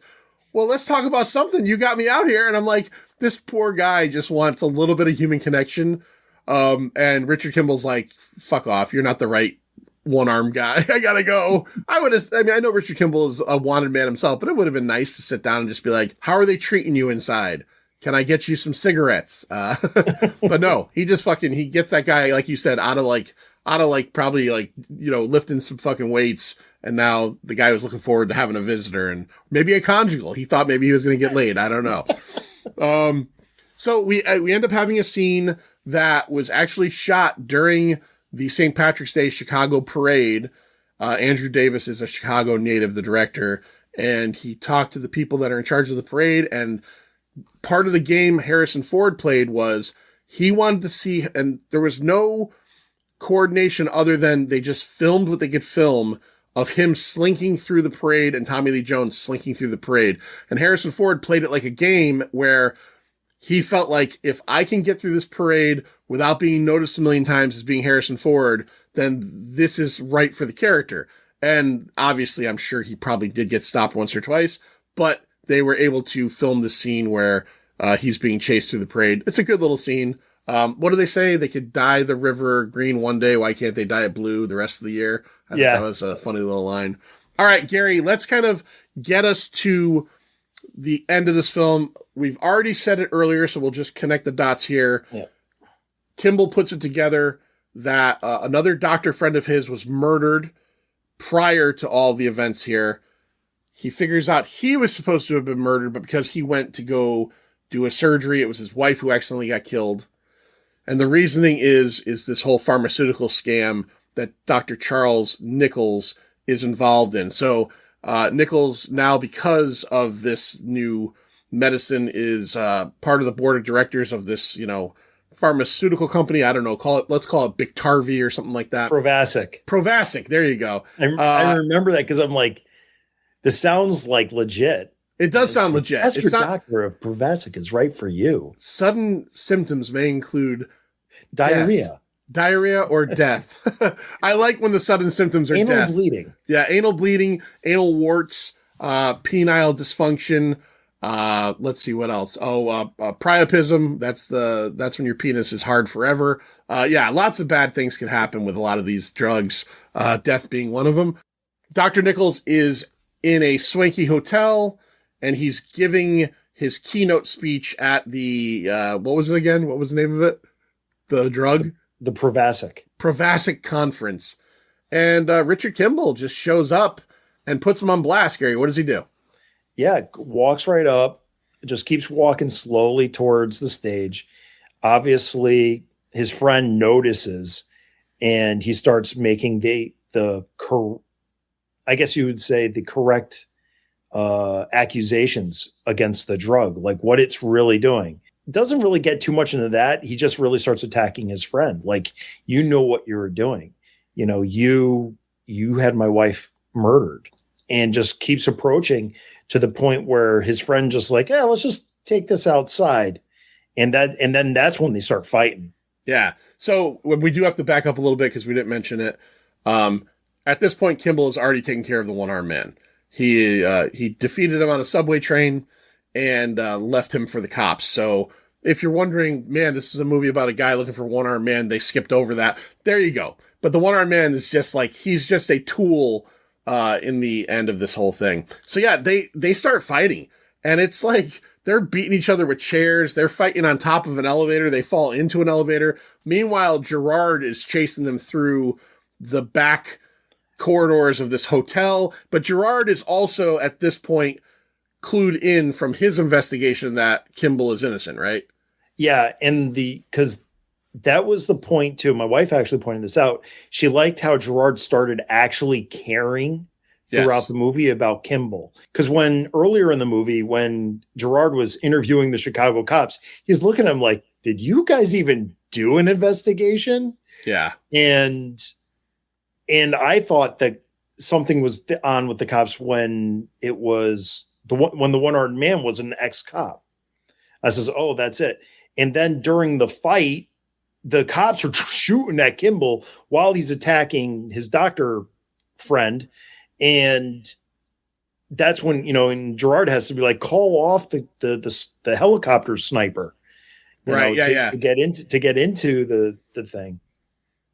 S1: well, let's talk about something. You got me out here. And I'm like, this poor guy just wants a little bit of human connection. And Richard Kimball's like, fuck off. You're not the right one-armed guy. I gotta go. I know Richard Kimball is a wanted man himself, but it would have been nice to sit down and just be like, how are they treating you inside? Can I get you some cigarettes? But no, he just he gets that guy, like you said, out of probably lifting some fucking weights. And now the guy was looking forward to having a visitor and maybe a conjugal. He thought maybe he was going to get laid. I don't know. So we end up having a scene that was actually shot during the St. Patrick's Day Chicago parade. Andrew Davis is a Chicago native, the director, and he talked to the people that are in charge of the parade. And part of the game Harrison Ford played was he wanted to see, and there was no coordination other than they just filmed what they could film of him slinking through the parade and Tommy Lee Jones slinking through the parade. And Harrison Ford played it like a game where he felt like, if I can get through this parade without being noticed a million times as being Harrison Ford, then this is right for the character. And obviously, I'm sure he probably did get stopped once or twice, but they were able to film the scene where he's being chased through the parade. It's a good little scene. What do they say? They could dye the river green one day. Why can't they dye it blue the rest of the year? I thought that was a funny little line. All right, Gary, let's kind of get us to the end of this film. We've already said it earlier, so we'll just connect the dots here. Yeah. Kimball puts it together that another doctor friend of his was murdered prior to all the events here. He figures out he was supposed to have been murdered, but because he went to go do a surgery, it was his wife who accidentally got killed. And the reasoning is this whole pharmaceutical scam that Dr. Charles Nichols is involved in. So Nichols now, because of this new medicine, is part of the board of directors of this, pharmaceutical company. I don't know, let's call it Biktarvy or something like that. Provasic. There you go.
S6: I remember that because I'm like, this sounds like legit.
S1: It does sound legit.
S6: Ask your doctor if Provasic is right for you.
S1: Sudden symptoms may include
S6: diarrhea
S1: or death. I like when the sudden symptoms are
S6: anal bleeding.
S1: Yeah, anal bleeding, anal warts, penile dysfunction. Let's see what else. Priapism. That's when your penis is hard forever. Lots of bad things can happen with a lot of these drugs. Death being one of them. Dr. Nichols is in a swanky hotel, and he's giving his keynote speech at the, what was it again? What was the name of it? The drug?
S6: The
S1: Provasic conference. And Richard Kimball just shows up and puts him on blast. Gary, what does he do?
S6: Yeah, walks right up, just keeps walking slowly towards the stage. Obviously, his friend notices, and he starts making I guess you would say the correct accusations against the drug, like what it's really doing. It doesn't really get too much into that. He just really starts attacking his friend. Like, you know what you were doing. You know, you had my wife murdered, and just keeps approaching to the point where his friend just like, yeah, let's just take this outside. And then that's when they start fighting.
S1: Yeah. So we do have to back up a little bit because we didn't mention it. At this point, Kimball has already taken care of the one-armed man. He defeated him on a subway train and left him for the cops. So if you're wondering, man, this is a movie about a guy looking for one-armed man, they skipped over that. There you go. But the one-armed man is just like, he's just a tool in the end of this whole thing. So yeah, they start fighting, and it's like they're beating each other with chairs. They're fighting on top of an elevator. They fall into an elevator. Meanwhile, Gerard is chasing them through the back corridors of this hotel. But Gerard is also at this point clued in from his investigation that Kimball is innocent, right?
S6: Yeah. And because that was the point too. My wife actually pointed this out. She liked how Gerard started actually caring throughout the movie about Kimball. Because earlier in the movie, when Gerard was interviewing the Chicago cops, he's looking at him like, did you guys even do an investigation?
S1: Yeah.
S6: And I thought that something was on with the cops when it was when the one-armed man was an ex-cop. I says, oh, that's it. And then during the fight, the cops are shooting at Kimball while he's attacking his doctor friend. And that's when, and Gerard has to be like, call off the helicopter sniper.
S1: Right.
S6: To get into the thing.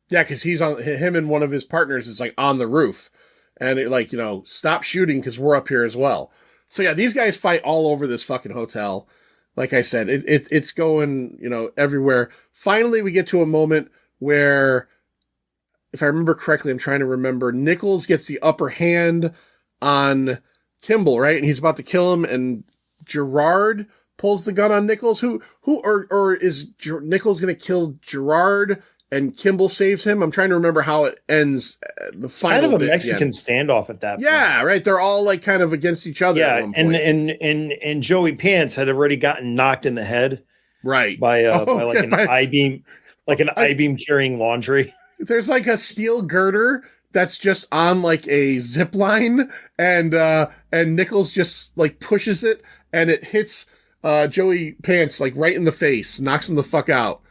S1: Yeah. Cause him and one of his partners is like on the roof, and it stop shooting, cause we're up here as well. So yeah, these guys fight all over this fucking hotel. Like I said, it's going, everywhere. Finally, we get to a moment where, if I remember correctly, I'm trying to remember, Nichols gets the upper hand on Kimball, right? And he's about to kill him, and Gerard pulls the gun on Nichols. Or is Nichols going to kill Gerard and Kimball saves him? I'm trying to remember how it ends. The final
S6: kind of a
S1: bit,
S6: Mexican standoff at that point.
S1: Yeah, right. They're all like kind of against each other.
S6: Yeah,
S1: at one point.
S6: and Joey Pants had already gotten knocked in the head,
S1: right,
S6: by an I-beam, I-beam carrying laundry.
S1: There's like a steel girder that's just on like a zip line, and Nichols just like pushes it, and it hits Joey Pants like right in the face, knocks him the fuck out.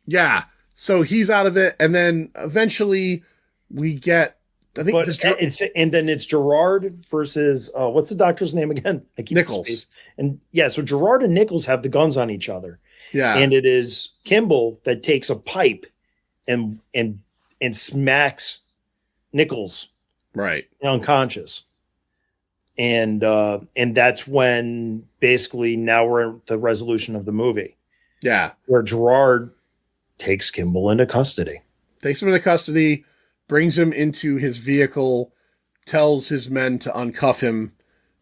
S1: Yeah, so he's out of it, and then eventually we get, I think,
S6: it's Gerard versus what's the doctor's name again? I keep
S1: Nichols.
S6: And yeah, so Gerard and Nichols have the guns on each other.
S1: Yeah,
S6: and it is Kimball that takes a pipe and smacks Nichols
S1: right
S6: unconscious. And that's when basically now we're at the resolution of the movie.
S1: Yeah,
S6: where Gerard takes Kimball into custody.
S1: Brings him into his vehicle, tells his men to uncuff him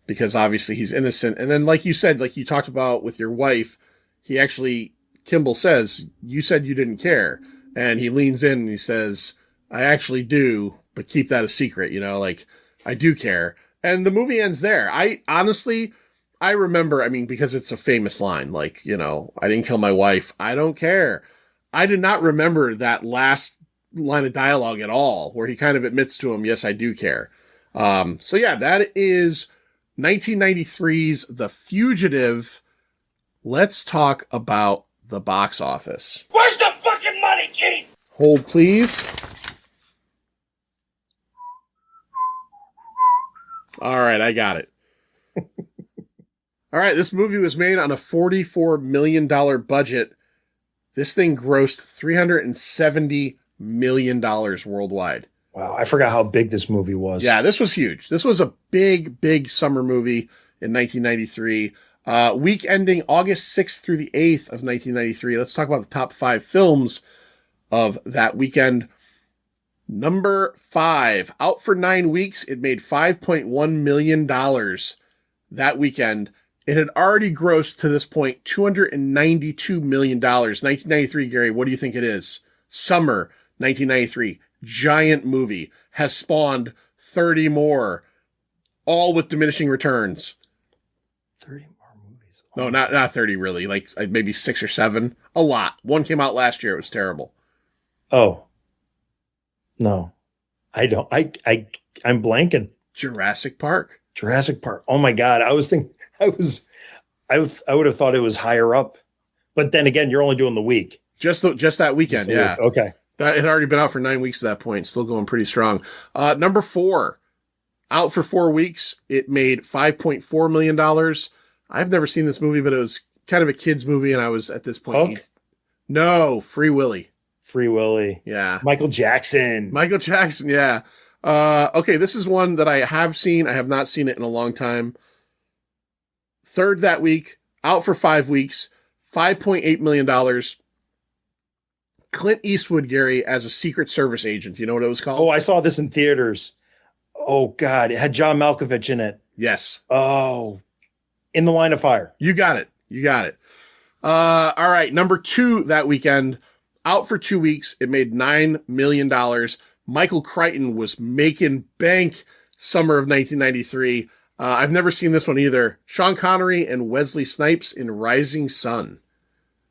S1: because obviously he's innocent. And then, like you said, like you talked about with your wife, Kimball says, you said you didn't care. And he leans in and he says, I actually do, but keep that a secret, I do care. And the movie ends there. I remember, because it's a famous line, I didn't kill my wife. I don't care. I did not remember that last line of dialogue at all, where he kind of admits to him, yes, I do care. So yeah, that is 1993's The Fugitive. Let's talk about the box office.
S4: Where's the fucking money, Gene?
S1: Hold, please. All right, I got it. All right, this movie was made on a $44 million budget. This thing grossed $370 million worldwide.
S6: Wow, I forgot how big this movie was.
S1: Yeah, this was huge. This was a big, big summer movie in 1993. Week ending August 6th through the 8th of 1993. Let's talk about the top 5 films of that weekend. Number 5, out for 9 weeks. It made $5.1 million that weekend. It had already grossed to this point $292 million. 1993, Gary, what do you think it is? Summer 1993. giant movie has spawned 30 more, all with diminishing returns.
S6: 30 more movies.
S1: No, not 30 really, like maybe 6 or 7. A lot. One came out last year. It was terrible.
S6: Oh. No. I don't. I'm blanking.
S1: Jurassic Park.
S6: Jurassic Park. Oh my God. I would have thought it was higher up. But then again, you're only doing the week.
S1: Just that weekend, yeah.
S6: Week. Okay.
S1: It had already been out for 9 weeks at that point. Still going pretty strong. Number 4, out for 4 weeks. It made $5.4 million. I've never seen this movie, but it was kind of a kid's movie, and I was at this point.
S6: Hook?
S1: No, Free Willy.
S6: Free Willy.
S1: Yeah.
S6: Michael Jackson,
S1: yeah. Okay, this is one that I have seen. I have not seen it in a long time. Third that week, out for 5 weeks, $5.8 million. Clint Eastwood, Gary, as a Secret Service agent. You know what it was called?
S6: Oh, I saw this in theaters. Oh God, it had John Malkovich in it.
S1: Yes.
S6: Oh, In the Line of Fire.
S1: You got it. All right. Number 2 that weekend, out for 2 weeks. It made $9 million. Michael Crichton was making bank summer of 1993. I've never seen this one either. Sean Connery and Wesley Snipes in Rising Sun.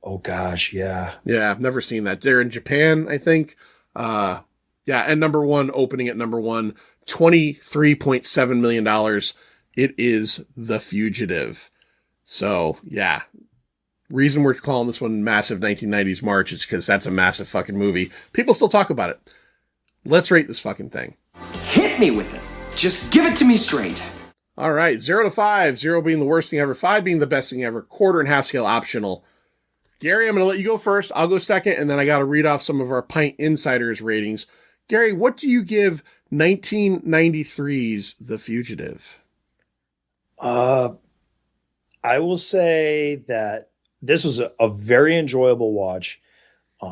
S6: Oh gosh, yeah.
S1: Yeah, I've never seen that. They're in Japan, I think. Yeah, and number 1, opening at number 1, $23.7 million. It is The Fugitive. So, yeah. Reason we're calling this one Massive 1990s March is because that's a massive fucking movie. People still talk about it. Let's rate this fucking thing.
S8: Hit me with it. Just give it to me straight.
S1: All right, 0 to 5, 0 being the worst thing ever, 5 being the best thing ever, quarter and half scale optional. Gary, I'm going to let you go first. I'll go second, and then I got to read off some of our Pint Insiders ratings. Gary, what do you give 1993's The Fugitive?
S6: I will say that this was a very enjoyable watch.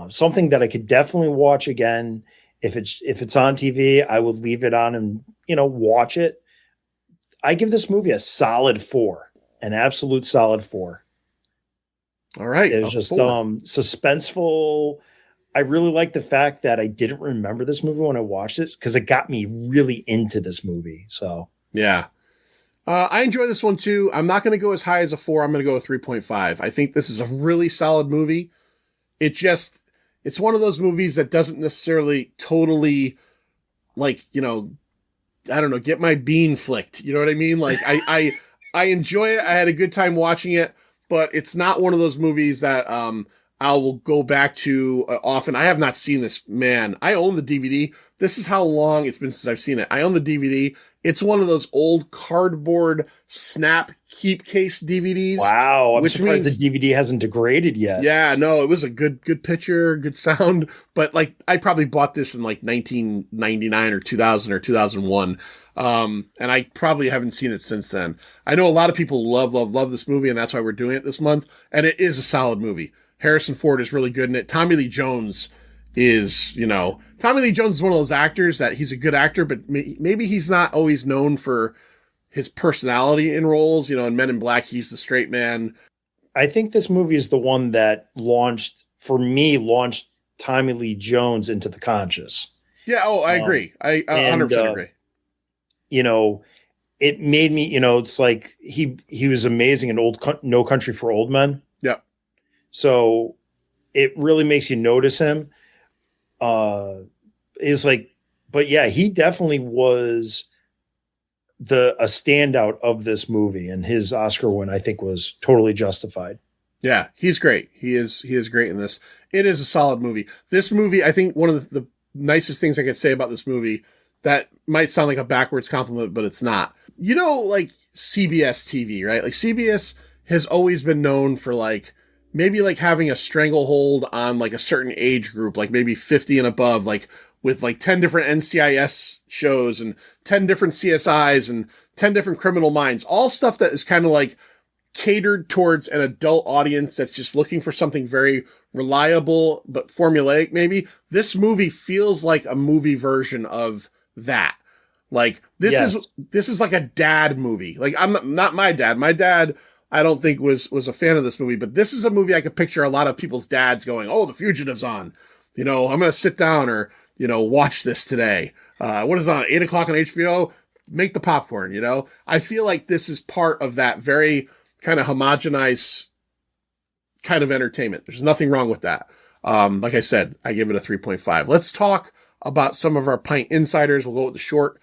S6: Something that I could definitely watch again. If it's on TV, I would leave it on and, watch it. I give this movie a solid 4, an absolute solid 4.
S1: All right.
S6: It was just suspenseful. I really like the fact that I didn't remember this movie when I watched it because it got me really into this movie. So
S1: yeah. I enjoy this one too. I'm not going to go as high as a 4. I'm going to go with 3.5. I think this is a really solid movie. It's one of those movies that doesn't necessarily totally I don't know, get my bean flicked. You know what I mean? Like I enjoy it. I had a good time watching it, but it's not one of those movies that, I will go back to often. I have not seen this, man. I own the DVD. This is how long it's been since I've seen it. I own the DVD. It's one of those old cardboard snap keep case DVDs.
S6: Wow. I'm surprised the DVD hasn't degraded yet.
S1: Yeah, no, it was a good picture, good sound. But I probably bought this in 1999 or 2000 or 2001. And I probably haven't seen it since then. I know a lot of people love this movie, and that's why we're doing it this month. And it is a solid movie. Harrison Ford is really good in it. Tommy Lee Jones is one of those actors that he's a good actor, but maybe he's not always known for his personality in roles. In Men in Black, he's the straight man.
S6: I think this movie is the one that launched Tommy Lee Jones into the conscious.
S1: Yeah. Oh, I agree. I 100% agree.
S6: It made me, it's like he was amazing in No Country for Old Men.
S1: Yep.
S6: So it really makes you notice him. But yeah, he definitely was a standout of this movie, and his Oscar win, I think, was totally justified.
S1: Yeah, he's great. He is great in this. It is a solid movie. This movie, I think one of the nicest things I could say about this movie that might sound like a backwards compliment, but it's not. CBS TV, right? CBS has always been known for maybe having a stranglehold on a certain age group, maybe 50 and above, with 10 different NCIS shows and 10 different CSIs and 10 different Criminal Minds, all stuff that is kind of catered towards an adult audience that's just looking for something very reliable but formulaic. Maybe this movie feels like a movie version of that. This is like a dad movie. I'm not my dad. My dad, I don't think was a fan of this movie, but this is a movie I could picture a lot of people's dads going, "Oh, The Fugitive's on. I'm going to sit down," or, watch this today. What is it on 8 o'clock on HBO? Make the popcorn, I feel like this is part of that very kind of homogenized kind of entertainment. There's nothing wrong with that. Like I said, I give it a 3.5. Let's talk about some of our Pint insiders. We'll go with the short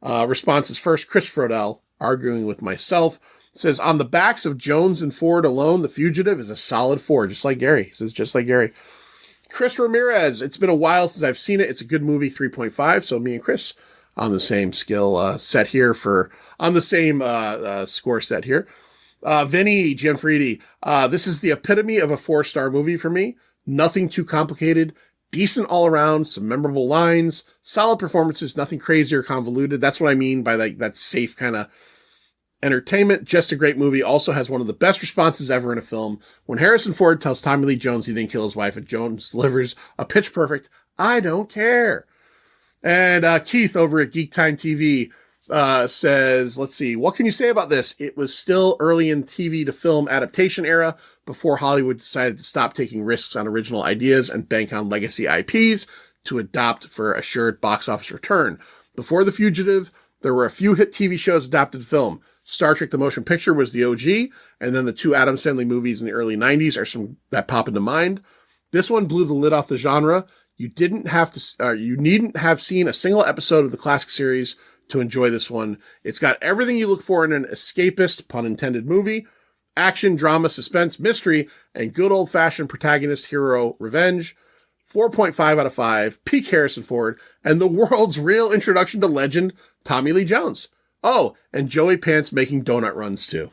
S1: responses first. Chris Frodell, arguing with myself, says, on the backs of Jones and Ford alone, The Fugitive is a solid 4, just like Gary. He says, just like Gary. Chris Ramirez, it's been a while since I've seen it. It's a good movie, 3.5. So me and Chris on the same set here on the same score set here. Vinny Gianfridi, this is the epitome of a 4-star movie for me. Nothing too complicated, decent all around, some memorable lines, solid performances, nothing crazy or convoluted. That's what I mean by that safe kind of entertainment. Just a great movie. Also has one of the best responses ever in a film. When Harrison Ford tells Tommy Lee Jones he didn't kill his wife, and Jones delivers a pitch perfect, I don't care. And Keith over at Geek Time TV says, let's see, what can you say about this? It was still early in TV to film adaptation era before Hollywood decided to stop taking risks on original ideas and bank on legacy IPs to adopt for assured box office return. Before The Fugitive, there were a few hit TV shows adapted to film. Star Trek The Motion Picture was the OG, and then the 2 Addams Family movies in the early 90s are some that pop into mind. This one blew the lid off the genre. You needn't have seen a single episode of the classic series to enjoy this one. It's got everything you look for in an escapist, pun intended, movie. Action, drama, suspense, mystery, and good old-fashioned protagonist hero revenge. 4.5 out of 5, peak Harrison Ford, and the world's real introduction to legend Tommy Lee Jones. Oh, and Joey Pants making donut runs too.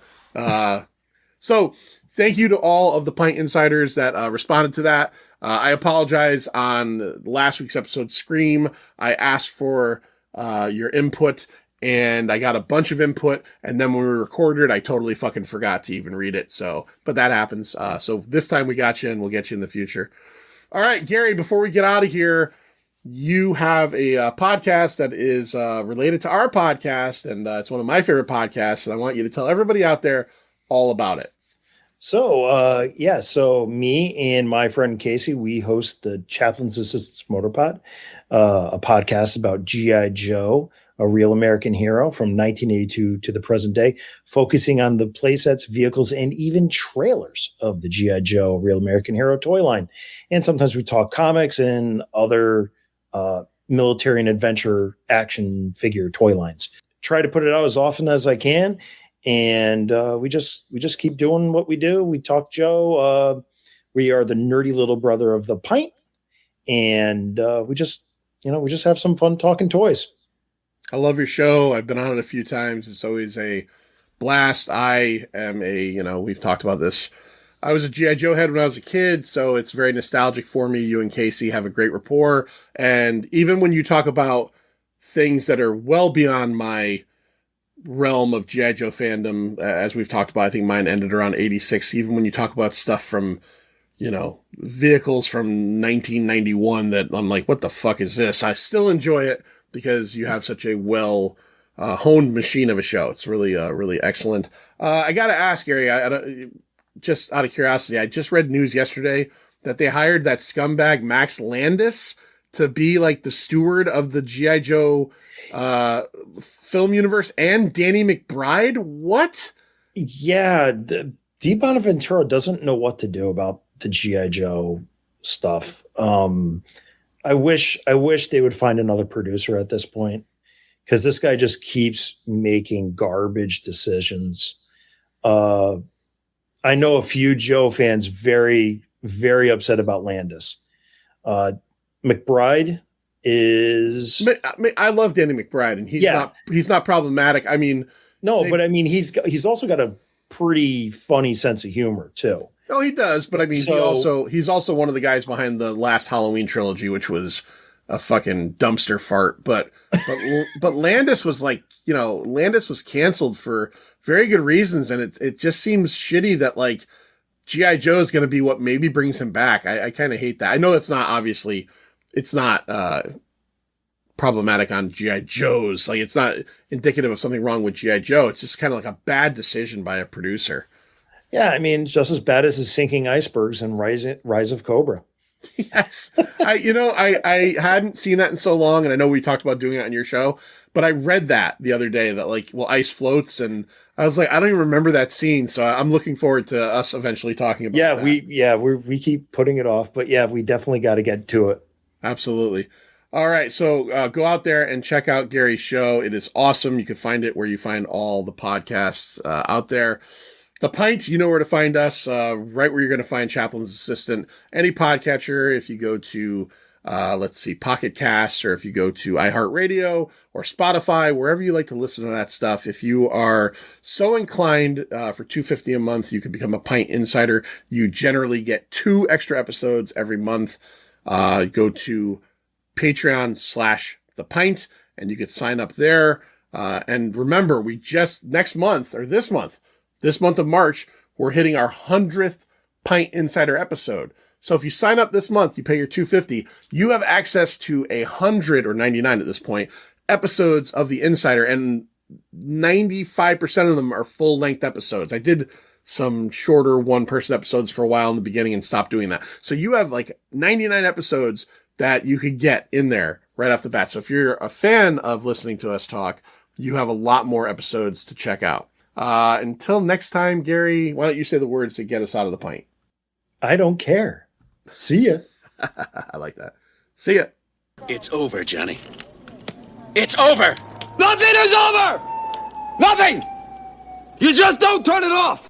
S1: So thank you to all of the Pint insiders that responded to that. I apologize on last week's episode, Scream. I asked for your input, and I got a bunch of input, and then when we recorded it, I totally fucking forgot to even read it. But that happens. So this time we got you, and we'll get you in the future. All right, Gary, before we get out of here, you have a podcast that is related to our podcast, and it's one of my favorite podcasts, and I want you to tell everybody out there all about it.
S6: So me and my friend Casey, we host the Chaplain's Assistance Motorpod, a podcast about G.I. Joe, a real American hero from 1982 to the present day, focusing on the playsets, vehicles, and even trailers of the G.I. Joe, real American hero toy line. And sometimes we talk comics and other military and adventure action figure toy lines. Try to put it out as often as I can. And we just keep doing what we do. We talk Joe. We are the nerdy little brother of the Pint, and we just have some fun talking toys.
S1: I love your show. I've been on it a few times. It's always a blast. I am we've talked about this. I was a G.I. Joe head when I was a kid, so it's very nostalgic for me. You and Casey have a great rapport, and even when you talk about things that are well beyond my realm of G.I. Joe fandom, as we've talked about, I think mine ended around 86. Even when you talk about stuff from, vehicles from 1991 that I'm like, what the fuck is this? I still enjoy it because you have such a well honed machine of a show. It's really, really excellent. I got to ask, Gary, just out of curiosity, I just read news yesterday that they hired that scumbag Max Landis to be like the steward of the G.I. Joe film universe, and Danny McBride. What?
S6: Yeah, Dee Bonaventura doesn't know what to do about the G.I. Joe stuff. I wish they would find another producer at this point, because this guy just keeps making garbage decisions. I know a few Joe fans very, very upset about Landis. McBride is...
S1: I love Danny McBride, and he's not problematic. I mean...
S6: No, but I mean, he's also got a pretty funny sense of humor, too.
S1: Oh, he does, but I mean, he's also one of the guys behind the last Halloween trilogy, which was a fucking dumpster fart. But Landis was Landis was canceled for very good reasons, and it just seems shitty that like G.I. Joe is going to be what maybe brings him back. I kind of hate that. I know it's not problematic on G.I. Joe's. Like, it's not indicative of something wrong with G.I. Joe. It's just kind of like a bad decision by a producer.
S6: Yeah, I mean, it's just as bad as his sinking icebergs and Rise of Cobra.
S1: Yes. I hadn't seen that in so long, and I know we talked about doing it on your show, but I read that the other day that ice floats, and I was like, I don't even remember that scene, so I'm looking forward to us eventually talking about that.
S6: We keep putting it off, but yeah, we definitely got to get to it.
S1: Absolutely. All right, so go out there and check out Gary's show. It is awesome. You can find it where you find all the podcasts out there. The Pint, you know where to find us, right where you're going to find Chaplin's Assistant. Any podcatcher, if you go to, Pocket Casts, or if you go to iHeartRadio or Spotify, wherever you like to listen to that stuff. If you are so inclined, for $2.50 a month, you can become a Pint Insider. You generally get 2 extra episodes every month. Go to Patreon/The Pint, and you can sign up there. And remember, this month of March, we're hitting our 100th Pint Insider episode. So if you sign up this month, you pay your $2.50, you have access to 100 or 99 at this point episodes of the Insider, and 95% of them are full length episodes. I did some shorter one-person episodes for a while in the beginning and stopped doing that. So you have 99 episodes that you could get in there right off the bat. So if you're a fan of listening to us talk, you have a lot more episodes to check out. Until next time, Gary, why don't you say the words to get us out of the pint?
S6: I don't care. See ya.
S1: I like that. See ya.
S9: It's over, Johnny. It's over. Nothing is over. Nothing. You just don't turn it off.